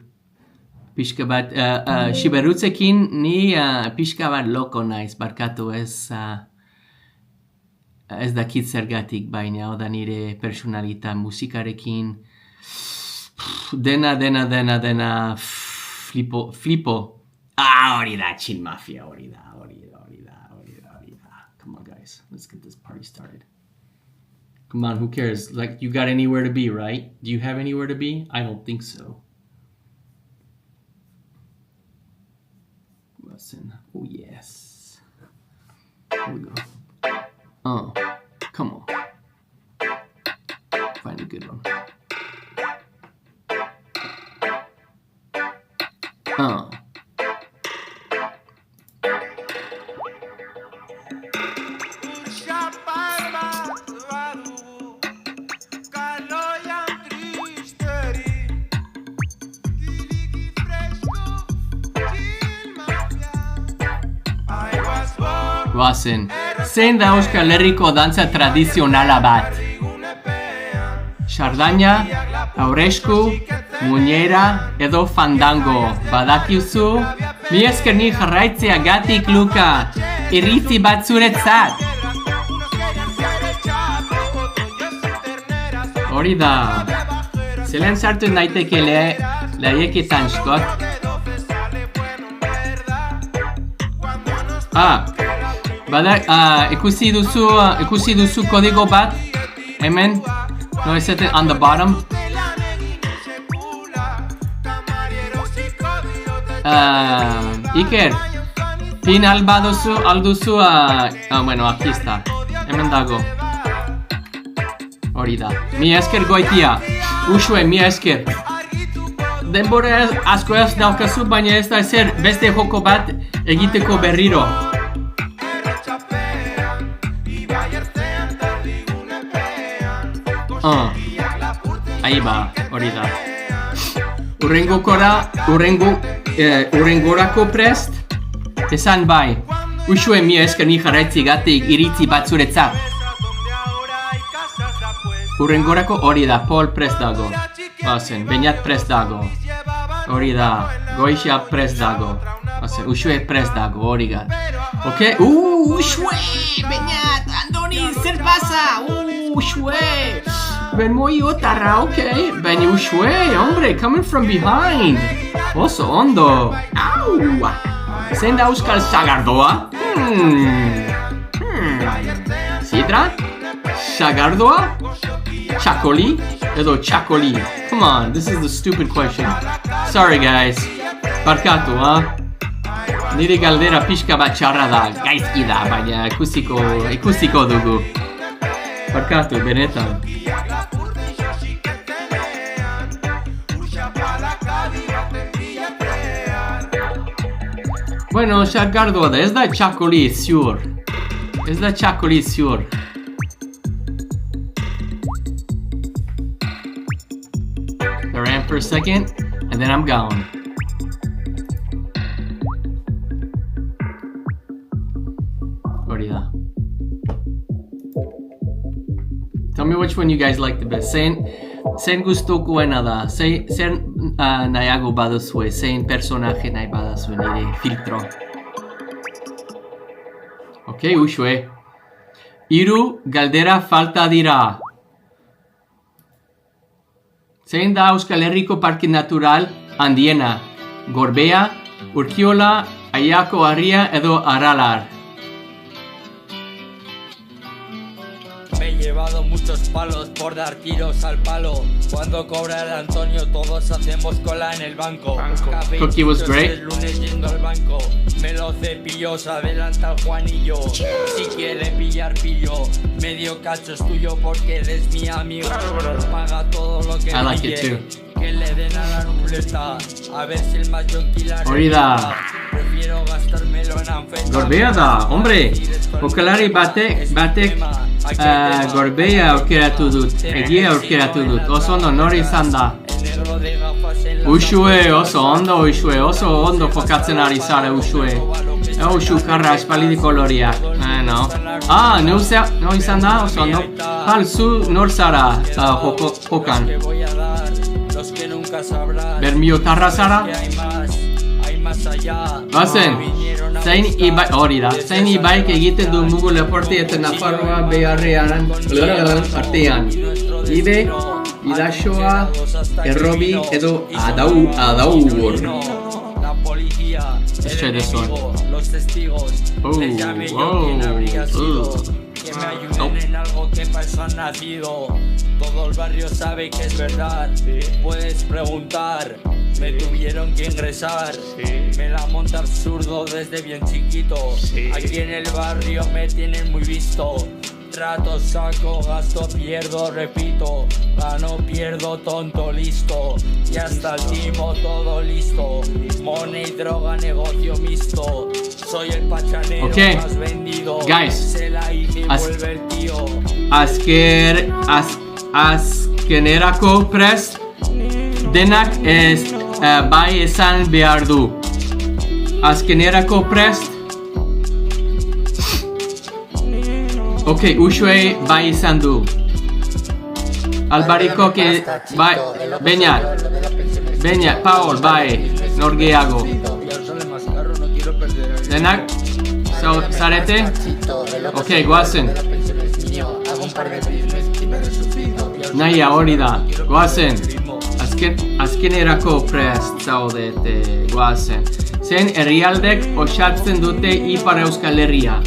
Pixka bat, Shiberutzekin ni pixka bat loko naiz, barkatu ez dakit zergatik, baina oda nire personalita musikarekin dena flipo. Hori da, Chin Mafia, hori da. Come on guys, let's get this party started. Come on, who cares? Like, you got anywhere to be, right? Do you have anywhere to be? I don't think so. Listen, oh yes. Here we go. Come on. Find a good one. Goazen, zein da Euskal Herriko dantza tradizionala bat? Sardaina, aurresku, muñera edo fandango. Badakizu? Mi esker ni jarraitzeagatik, Luka. Iritzi bat zuretzat. Hori da. Zelan sartu naiteke lehaieketan, Scott? Ikusi duzu kodigo bat? Hemen? No, is it on the bottom? Iker, pin alduzu, bueno, aquí está. Hemen dago. Hori da. Mi esker goitia. Uxue, mi esker. Denbora asko ez daukazu, baina ez da ezer beste joko bat egiteko berriro. Ahí ba, hori da. Urrengorako prest? Esan bai. Uxue mi esker ni jarraitzigatik iritzi bat zuretzat. Urrengorako hori da, Paul prest dago. Bazen, Beñat prest dago. Hori da, Goixia prest dago. Bazen, Uxue prest dago, hori gat. Ok? Uxue! Beñat! Andoni, zer pasa? Uxue! Ben moi otarra, ok? Ben Uxue, hombre, coming from behind! Oso ondo! Au! Zein da euskal sagardoa? Sidra? Sagardoa? Chakoli? Edo Chakoli? Come on, this is the stupid question. Sorry guys. Barkatu, Nire galdera pixka bat txarra da, gaizki da, baina ikusiko dugu. Barkatu, benetan. Bueno, sagardoa da, ez da Chakoli, ziur. Ez da Chakoli, ziur. I ran for a second, and then I'm gone. Hori da. Tell me which one you guys like the best. Zein gustukoena da, zer nahiago baduzue, zein personaje nahi baduzue nire filtro. Ok, Uxue. Hiru galdera falta dira. Zein da Euskal Herriko Parke Natural handiena? Gorbea, Urkiola, Aiako Harria edo Aralar? Me he llevado muchos palos por dar tiros al palo. Cuando cobra el Antonio todos hacemos cola en el banco. Cookie was great. El lunes yendo al banco. Me lo cepillo, se adelanta el Juanillo. Si quiere pillar pillo. Medio cacho es tuyo porque eres mi amigo. Paga todo lo que I like pille. it too. Que le den a la ruleta. A ver si el más jonquila Horida. Prefiero gastármelo en anfetamina. Gorbea da, hombre. Jokalari batek Gorbea aukeratu dut. Egia aukeratu dut. Oso ondo nori izan da. Uxue, oso ondo jokatzen ari zara Uxue. Uxu karra espalidi koloriak. No. No izan da, oso ondo. Zu nor zara jokan. Bermiotarra zara? Bazen, zein ibaik, hori da, zein ibaik egiten du mugu leporti eta Nafarroa beharrean artean. Ibe, Idaxoa, Errobi edo Adaur. Estoy de son. Que me ayuden en algo que para eso han nacido. Todo el barrio sabe que es verdad. Puedes preguntar, me tuvieron que ingresar. Me la monta absurdo desde bien chiquito. Aquí en el barrio me tienen muy visto. Trato, saco, gasto, pierdo, repito. Gano, pierdo, tonto, listo. Y hasta el timo todo listo. Money, droga, negocio mixto. Soy el pachanero más vendido. Guys, se la hice y vuelve el tío. Azkenerako prest denak bai esan behar du. Azkenerako prest. Ok, Uxue bai izan du. Albariko que bai, Beñat, Paul bai, norgeago. Denak, zarete? Ok, goazen. Nahia hori da, goazen. azkenerako prest zaudete goazen. Zen herrialdek osatzen dute Ipar Euskal Herria.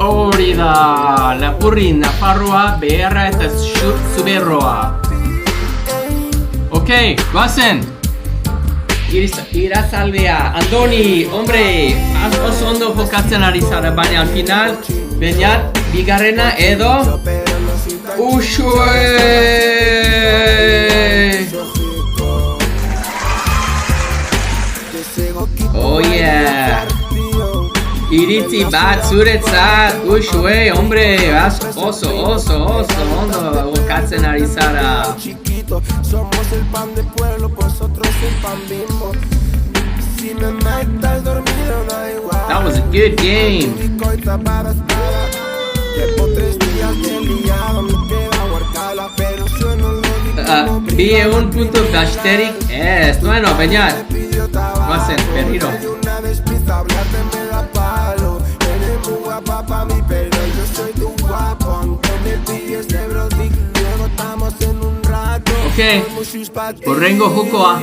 Hori da, Lapurri, Nafarroa, Beharra eta Zuberroa. Ok, goazen! Irazaldea, Andoni, hombre, oso ondo jokatzen ari zara, baina al final, Beñat, bigarrena edo... Uxue! Oh yeah! Iritzi bat zuretzat, uxue, hombre, oso ondo jokatzen ari zara. Somos el pan de pueblo, vosotros el pan bimbo. Si me metas dormido da igual. That was a good game. Llevo 3 días de liado, me queda guardada, pero sueno lo digo. Vi un punto Gashteric es. Bueno, Beñat. Goazen, Perriro. Una vez empieza a hablarte me da palo. Eres muy guapa pa' mí, pero yo soy tu guapo. Aunque me pilles de brodic, luego estamos en un rato. Ok, horrengo jokoa.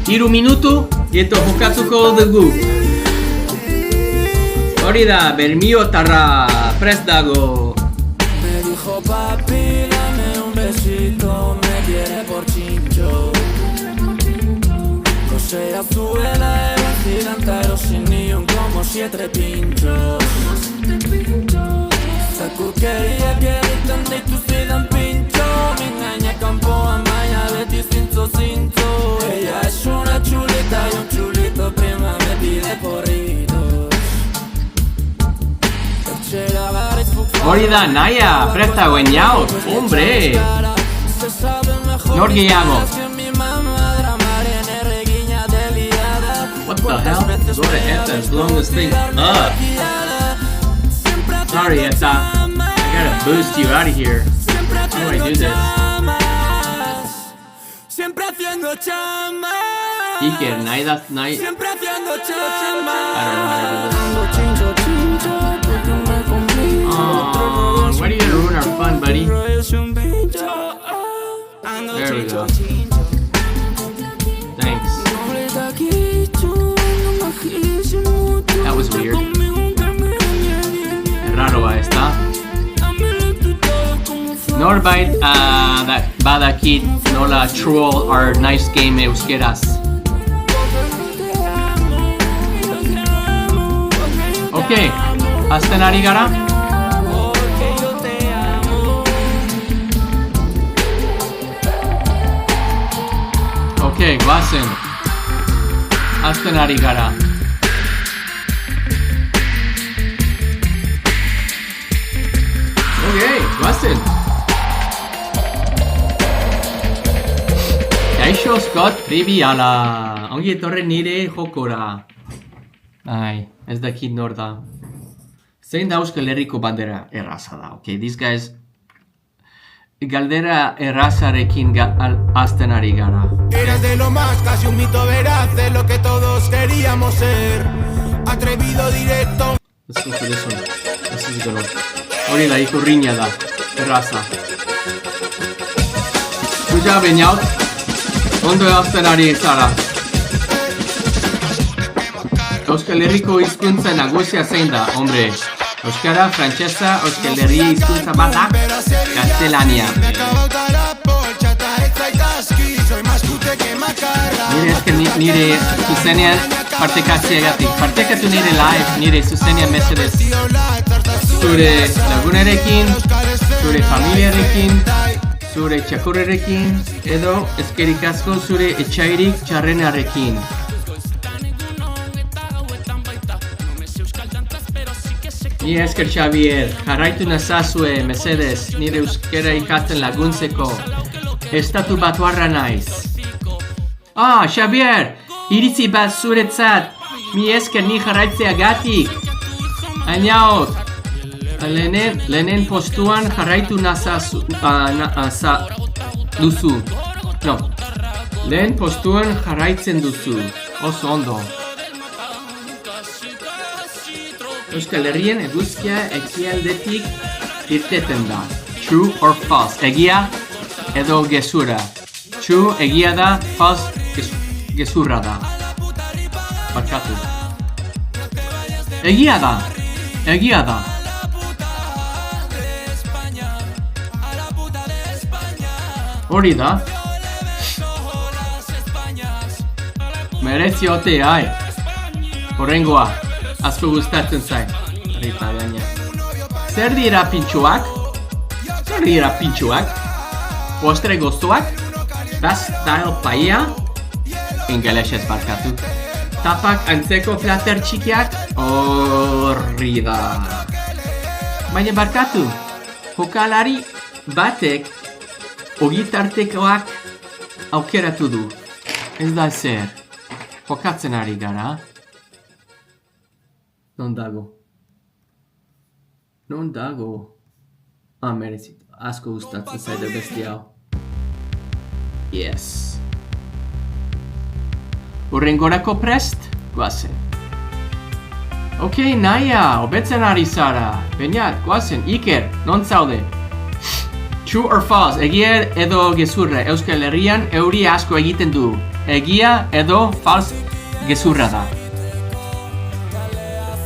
3 minutu eta jokatuko dugu. Hori da, Bermiotarra prest dago. Me dijo papi, dame un besito, me quiere por chincho. José Azuela era gigantero sin neón como 7 pinchos. Esa curquería que editan de tu sidan pincho. Me engaña campo a maña de distinto cinto. Ella es una chulita y un chulito prima me pide porritos. Hori da, Naya, prest dagoen jaut, hombre. Nor gehiago. What the hell? Go to Eta as long as thing up. Sorry, Eta. I gotta boost you out of here. How do I do this? Iker, Naida, Siempre haciendo I don't know how to do this. Oh, why do you gotta ruin our fun, buddy? There we go. Thanks. That was weird. Raro esta. Norbait badakit nola troll our nice game euskeraz. Okay, hasten ari gara? Okay, goazen. Hasten ari gara. Okay, goazen. Kaixo, Scott, baby, ala. Ongi etorri nire jokora. Ai, ez dakit nor da. Zein da Euskal Herriko bandera erraza da, okay? These guys... Galdera errazarekin hasten ari gara. Eras de lo más, casi un mito veraz de lo que todos queríamos ser. Atrevido, directo. Let's go for this one. This is a good one. Hori da, ikurriña da. Erraza. Kuja beñaut. Ondo hasten ari zara. Euskal Herriko hizkuntza nagusia zein da, hombre. Euskara, frantsesa, Euskal Herria hizkuntza bata, gaztelania. Nire zuzenean partekatzeagatik. Partekatu nire live, nire zuzenean mesedez. Zure lagunarekin, zure familiarekin, zure txakurrerekin, edo eskerik asko zure etxairik txarrenarekin. Ni esker Xavier, jarraitu nazazue, mesedez, nire euskera ikatzen laguntzeko. Estatu batuarra naiz. Ah, Xavier, iritzi bat zuretzat, mi esker ni jarraitzeagatik. Ainaot, lehenen postuan jarraitu duzu. No, lehen postuan jarraitzen duzu. Oso ondo. Euskal Herrien eguzkia ekialdetik irteten da. True or false? Egia edo gezurra. True egia da, false gezurra da. Barkatu. Egia da. Egia da. Hori da. Merezi ote, ai. Horrengoa. Asko gustatzen zait. Rita gaina. Zer dira pintxoak? Postre gozoak? Das style paella? Ingelesez barkatu. Tapak antzeko plater txikiak? Horri da. Baina barkatu. Jokalari batek ogitartekoak aukeratu du. Ez da zer. Jokatzen ari gara. Non dago. Merezit. Asko gustatzen zaida besti hau. Yes. Urrengorako prest? Guazen. Ok, naia, hobetzen ari zara. Beniat, guazen. Iker, non zaude? True or false? Egia edo gezurra? Euskal Herrian euri asko egiten du. Egia edo false gezurra da.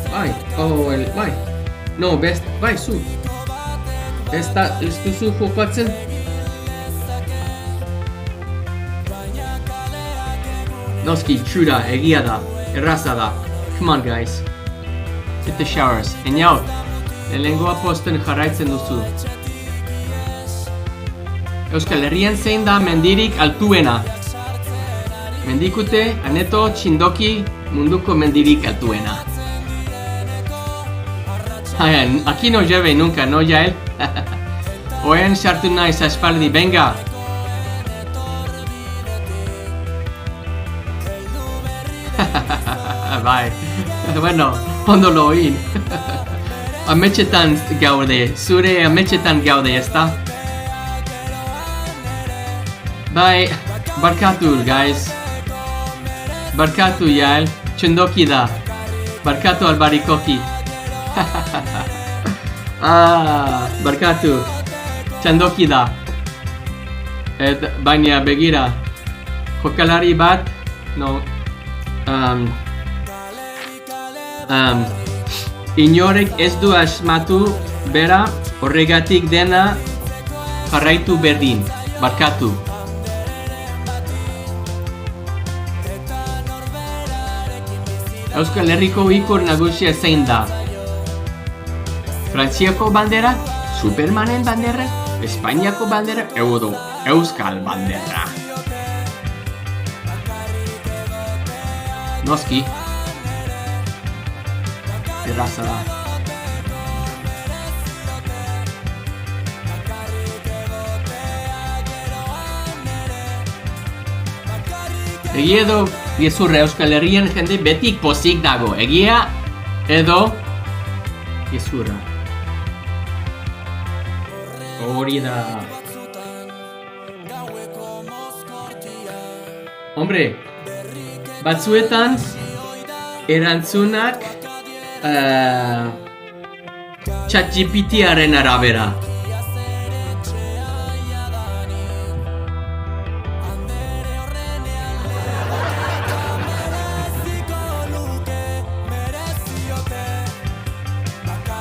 Bai, bai. No, bai, zu. Ez duzu jokatzen? Noski, true da, egia da, erraza da. Come on, guys. Hit the showers. Eniaut, lehenengoa posten jarraitzen duzu. Euskal Herrian zein da mendirik altuena? Mendikute, aneto, txindoki, munduko mendirik altuena. Aquí no llueve nunca, ¿no, Yael? Oen sartu naiz aspaldi, venga! Bai, bueno, ondo lo oin. Ametxetan gaude, zure ametxetan gaude, ezta? Bai, barkatu, guys. Barkatu, Yael, txendoki da. Barkatu albarikoki. Barkatu, txandoki da. Baina begira, jokalari bat, no, inorek ez du asmatu bera, horregatik dena jarraitu berdin. Barkatu. Euskal Herriko ikur nagusia zein da? Frantziako bandera, Supermanen bandera, Espainiako bandera, edo Euskal bandera. Noski. Erraza da. Egia edo gezurra, Euskal Herrian jende betik pozik dago. Egia edo gezurra. Hori da. Hombre, batzuetan erantzunak ChatGPT-aren arabera.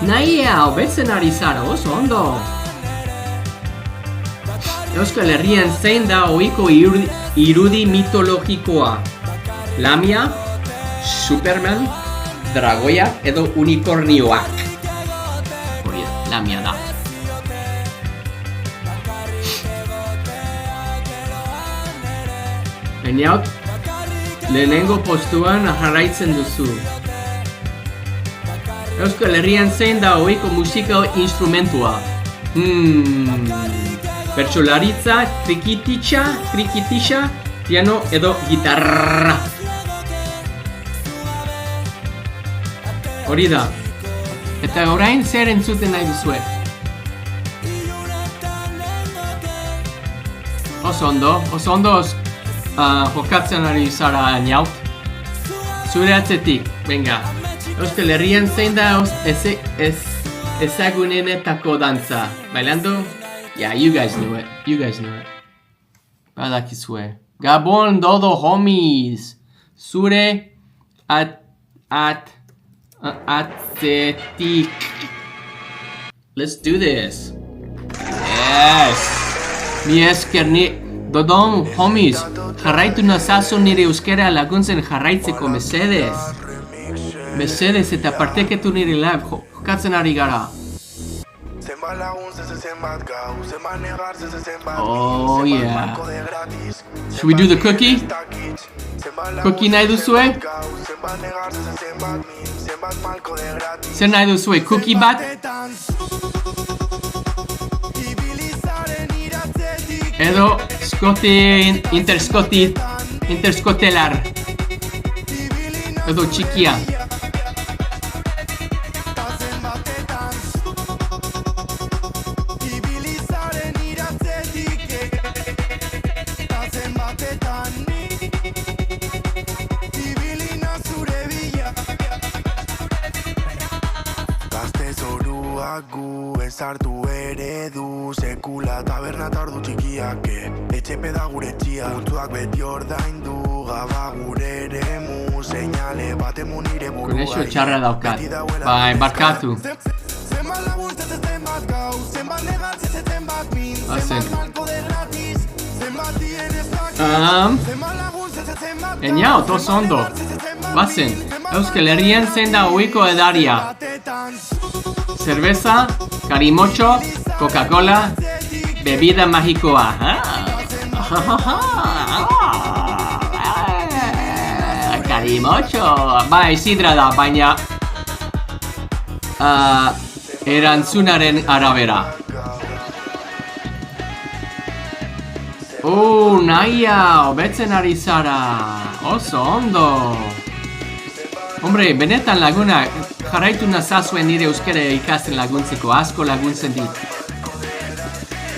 Naia, hobetzen ari zara, oso ondo. Euskal Herrian zein da ohiko irudi mitologikoa? Lamia, Superman, dragoiak edo unikornioak? Hori da, lamia da. Eniaut, lehenengo postuan jarraitzen duzu. Euskal Herrian zein da ohiko musika instrumentua? Bertsolaritza, trikitixa, piano edo gitarra. Hori da. Eta orain zer entzuten nahi duzue? Oso ondo jokatzen ari zara Eñaut. Zure atzetik, venga. Euskal Herrian zein da ezagunenetako dantza? Bailando? Yeah, you guys knew it. Badakizue. Gabon dodo homies. Zure atzetik. Let's do this. Yes. Mi esker ni dodon homies. Jarraitu nazazu nire euskera laguntzen jarraitzeko mesedez. Mesedez eta parteketu nire live jokatzen ari gara. Oh yeah. Should we do the cookie? Cookie nahi duzue? Zer nahi duzue? Cookie bat? Edo interskotelar. Edo txikia. Sartu eredu sekula taberna tardu txikiak etxepe da gure txia Putzuak beti ordaindu gaba gure eremu seinale batemu nire burua Konexio txarra daukat. Bai, barkatu. Bazen. Eñaut, oso ondo. Bazen. Euskal Herrian zein da ohiko edaria? Cerveza, Carimocho, Coca-Cola, bebida magikoa. Carimocho. Bai, sidra da, baina erantzunaren arabera. Naia, hobetzen ari zara. Oso ondo. Hombre, benetan laguna, jarraitu nazazuen nire euskara ikasten laguntzeko, asko laguntzen dit.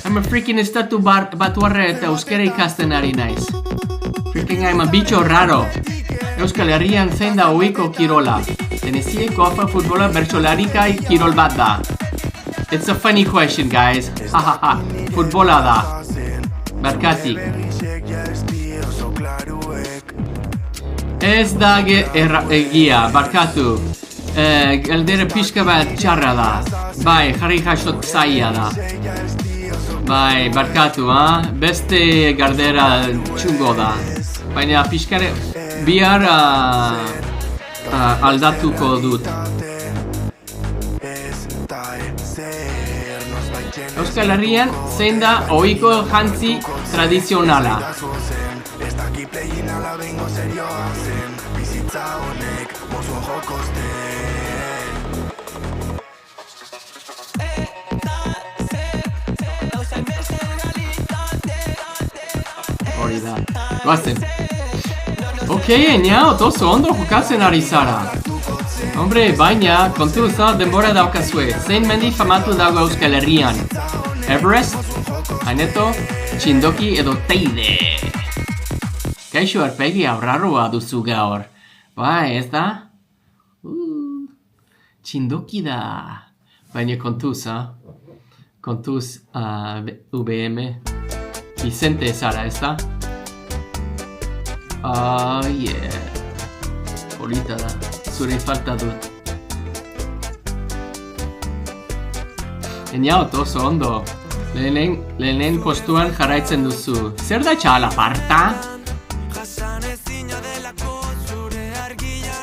I'm a freaking estatu batuarra eta euskara ikasten ari naiz. Freaking I'm a bicho raro. Euskal Herrian zein da ohiko kirola. Tenezie, kofa, futbola, bertsolarika kirol bat da. It's a funny question, guys. Hahaha, futbola da. Barkatik. Ez da egia, barkatu. Galdera pixka bat txarra da. Bai, jarri jasot zaila da. Bai, barkatu, beste galdera txungo da. Baina pixkare bihar aldatuko dut. Euskal Herrian zein da ohiko jantzi tradizionala? Hori da. Guazen. Eñaut, oso ondo jokatzen ari zara. Hombre, baina, kontu za denbora daukazue. Zein mendi famatu dago Euskal Herrian? Everest, Aineto, Txindoki edo Teide. Kaixo arpegi aurrarroa duzu gaur. Bai, ez da? Txindoki da. Baina kontuz, Kontuz UBM. Vicente zara, ez da? Yeah. Polita da. Zure falta dut. Eñaut, oso ondo. Lehenen postuan jarraitzen duzu. Zer da txala parta?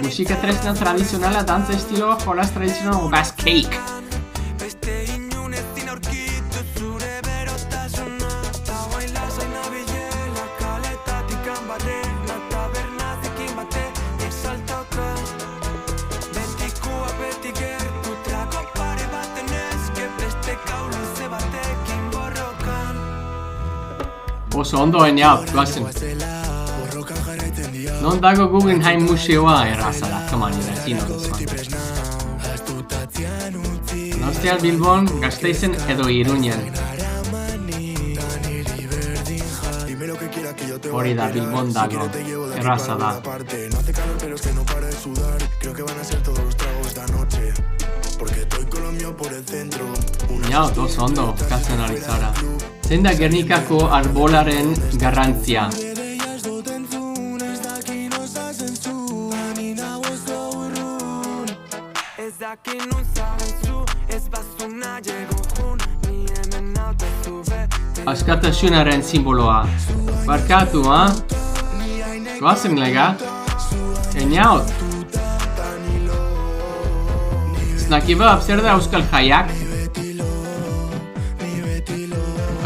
Musika tresna tradizionala, dantza estiloa, jolas tradizionala, gas cake. Betiko beti gertu Oso ondo eneaut, guazen. Non dago Guggenheim museoa erraza da, come on, ezin odezkoan. Donostian, Bilbon, Gasteizen edo Iruñan. Hori da, Bilbon dago, erraza da. Inaut, oso ondo, katzen ari zara. Zein da Gernikako arbolaren garrantzia? Askatasunaren simboloa. Barkatu, ha? Goazen lega? Inaut. Snakibab, zer da euskal jaiak?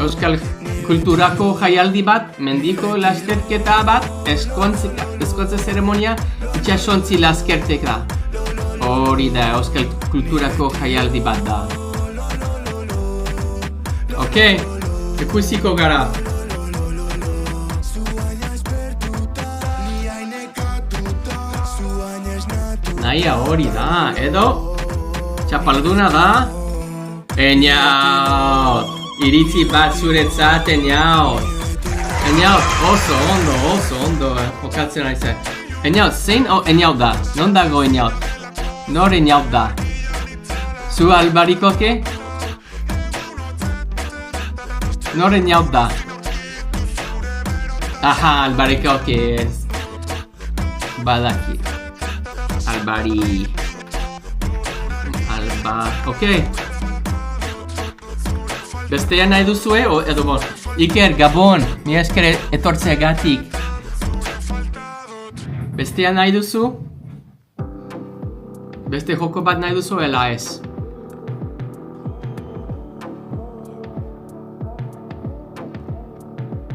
Euskal kulturako jaialdi bat, mendiko lasterketa bat, eskontze zeremonia, itxasontzi lasterketa. Hori da, euskal kulturako jaialdi bat da. Ok, ikusiko gara. Nahia hori da, edo txapalduna da. Eñaut! Iritzi bat zuretzat, Eñaut! Eñaut, oso ondo, okatzen ari zen. Eñaut, zein Eñaut da? Non dago Eñaut? Nor Eñaut da? Zu albarikoke? Nor Eñaut da? Aha, albarikoke ez. Badaki. Albari. Ok. Bestea nahi duzue, edo bon. Iker, Gabon, mi esker etortzeagatik. Bestea nahi duzu? Beste joko bat nahi duzu, ela ez?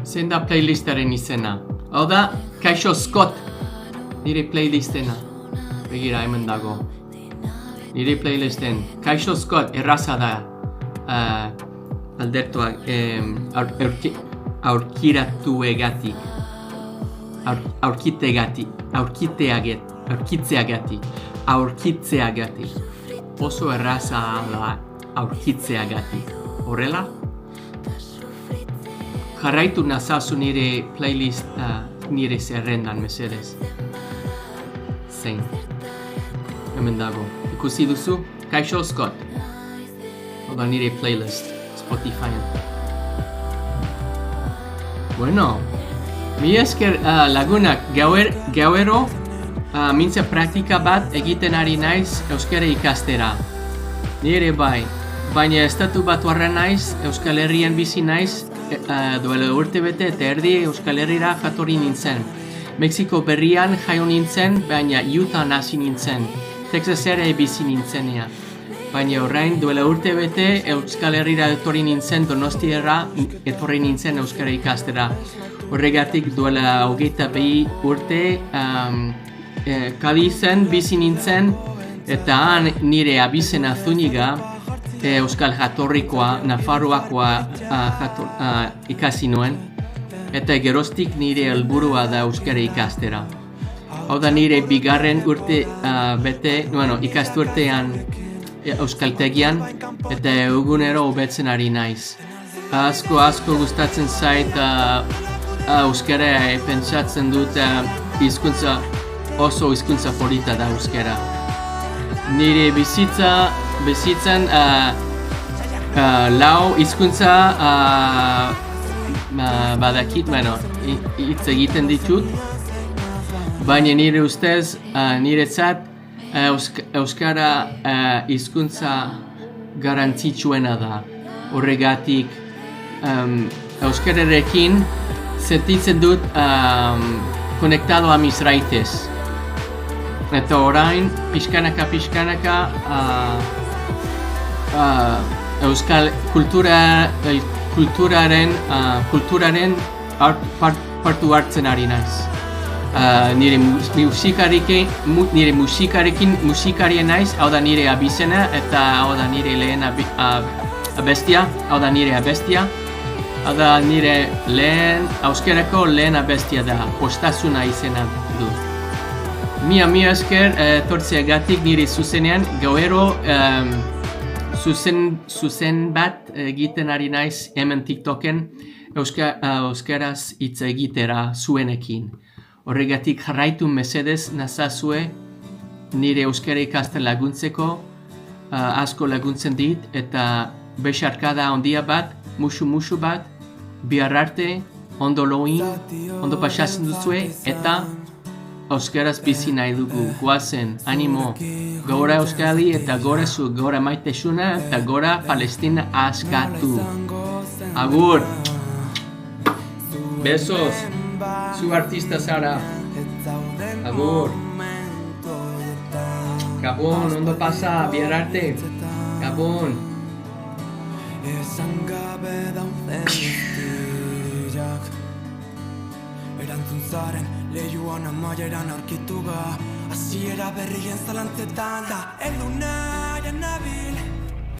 Zein da playlistaren izena? Hau da, Kaixo Scott. Nire playlistena. Begira, hemen dago. Nire playlisten. Kaixo Scott, erraza da. Aldertuak, aurkiratuegatik. Aurkitzeagatik. Oso erraza da aurkitzeagatik. Horrela? Jarraitu nazazu nire playlist, nire zerrendan, mesedez. Zein. Hemen dago. Ikusi duzu? Kaixo Scott. Oda nire playlist. Spotifyen. Bueno. Mi esker lagunak gauero mintze praktika bat egiten ari naiz euskara ikastera. Nire bai. Baina estatu batuarra naiz, Euskal Herrian bizi naiz, duela urte bete eta erdi Euskal Herrira jatorri nintzen. Mexiko berrian jaio nintzen, baina Utah hasi nintzen. Texas ere bizi nintzenea. Baina orain duela urte bete Euskal Herrira etorri nintzen, Donostiara etorri nintzen euskara ikastera. Horregatik duela 22 urte Kadizen bizi nintzen eta han nire abizena Zuniga euskal jatorrikoa, Nafarroakoa ikasi nuen. Eta geroztik nire helburua da euskara ikastera. Hau da nire bigarren urte bete, ikasturtean euskaltegian eta egunero hobetzen ari naiz. Asko gustatzen zait euskara pentsatzen dut hizkuntza oso hizkuntza polita da euskara. Nire bizitzan lau hizkuntza badakit, hitz egiten ditut. Baina nire ustez, niretzat euskara hizkuntza garrantzitsuena da. Horregatik euskararekin sentitzen dut konektado a mis raíces. Eta orain pixkanaka euskal kulturaren partu hartzen ari naiz. Nire musikarien naiz, hau da nire abizena eta hau da nire lehen abestia, hau da nire abestia. Ada nire euskerako lehen abestia da, Postasuna izena du. Mia esker tortzeagatik nire zuzenean, gauero zuzen bat egiten ari naiz hemen TikToken euskeraz hitz egitera zuenekin. Horregatik jarraitu mesedez nazazue nire euskara ikasten laguntzeko, asko laguntzen dit, eta besarkada handia bat, musu bat, bihar arte, ondo loin, ondo pasatzen duzue, eta euskaraz bizi nahi dugu, guazen, animo, gora euskadi eta gora zu, gora maitesuna eta gora Palestina askatu. Agur! Besos! Zu artista zara. Agur! Gabon, ondo pasa, bihar arte. Gabon! Esan gabe dauden guztiak Erantzun zaren lehioan amaieran aurkitu ga Hasiera berrien zalantzetan Da edu nahian nabil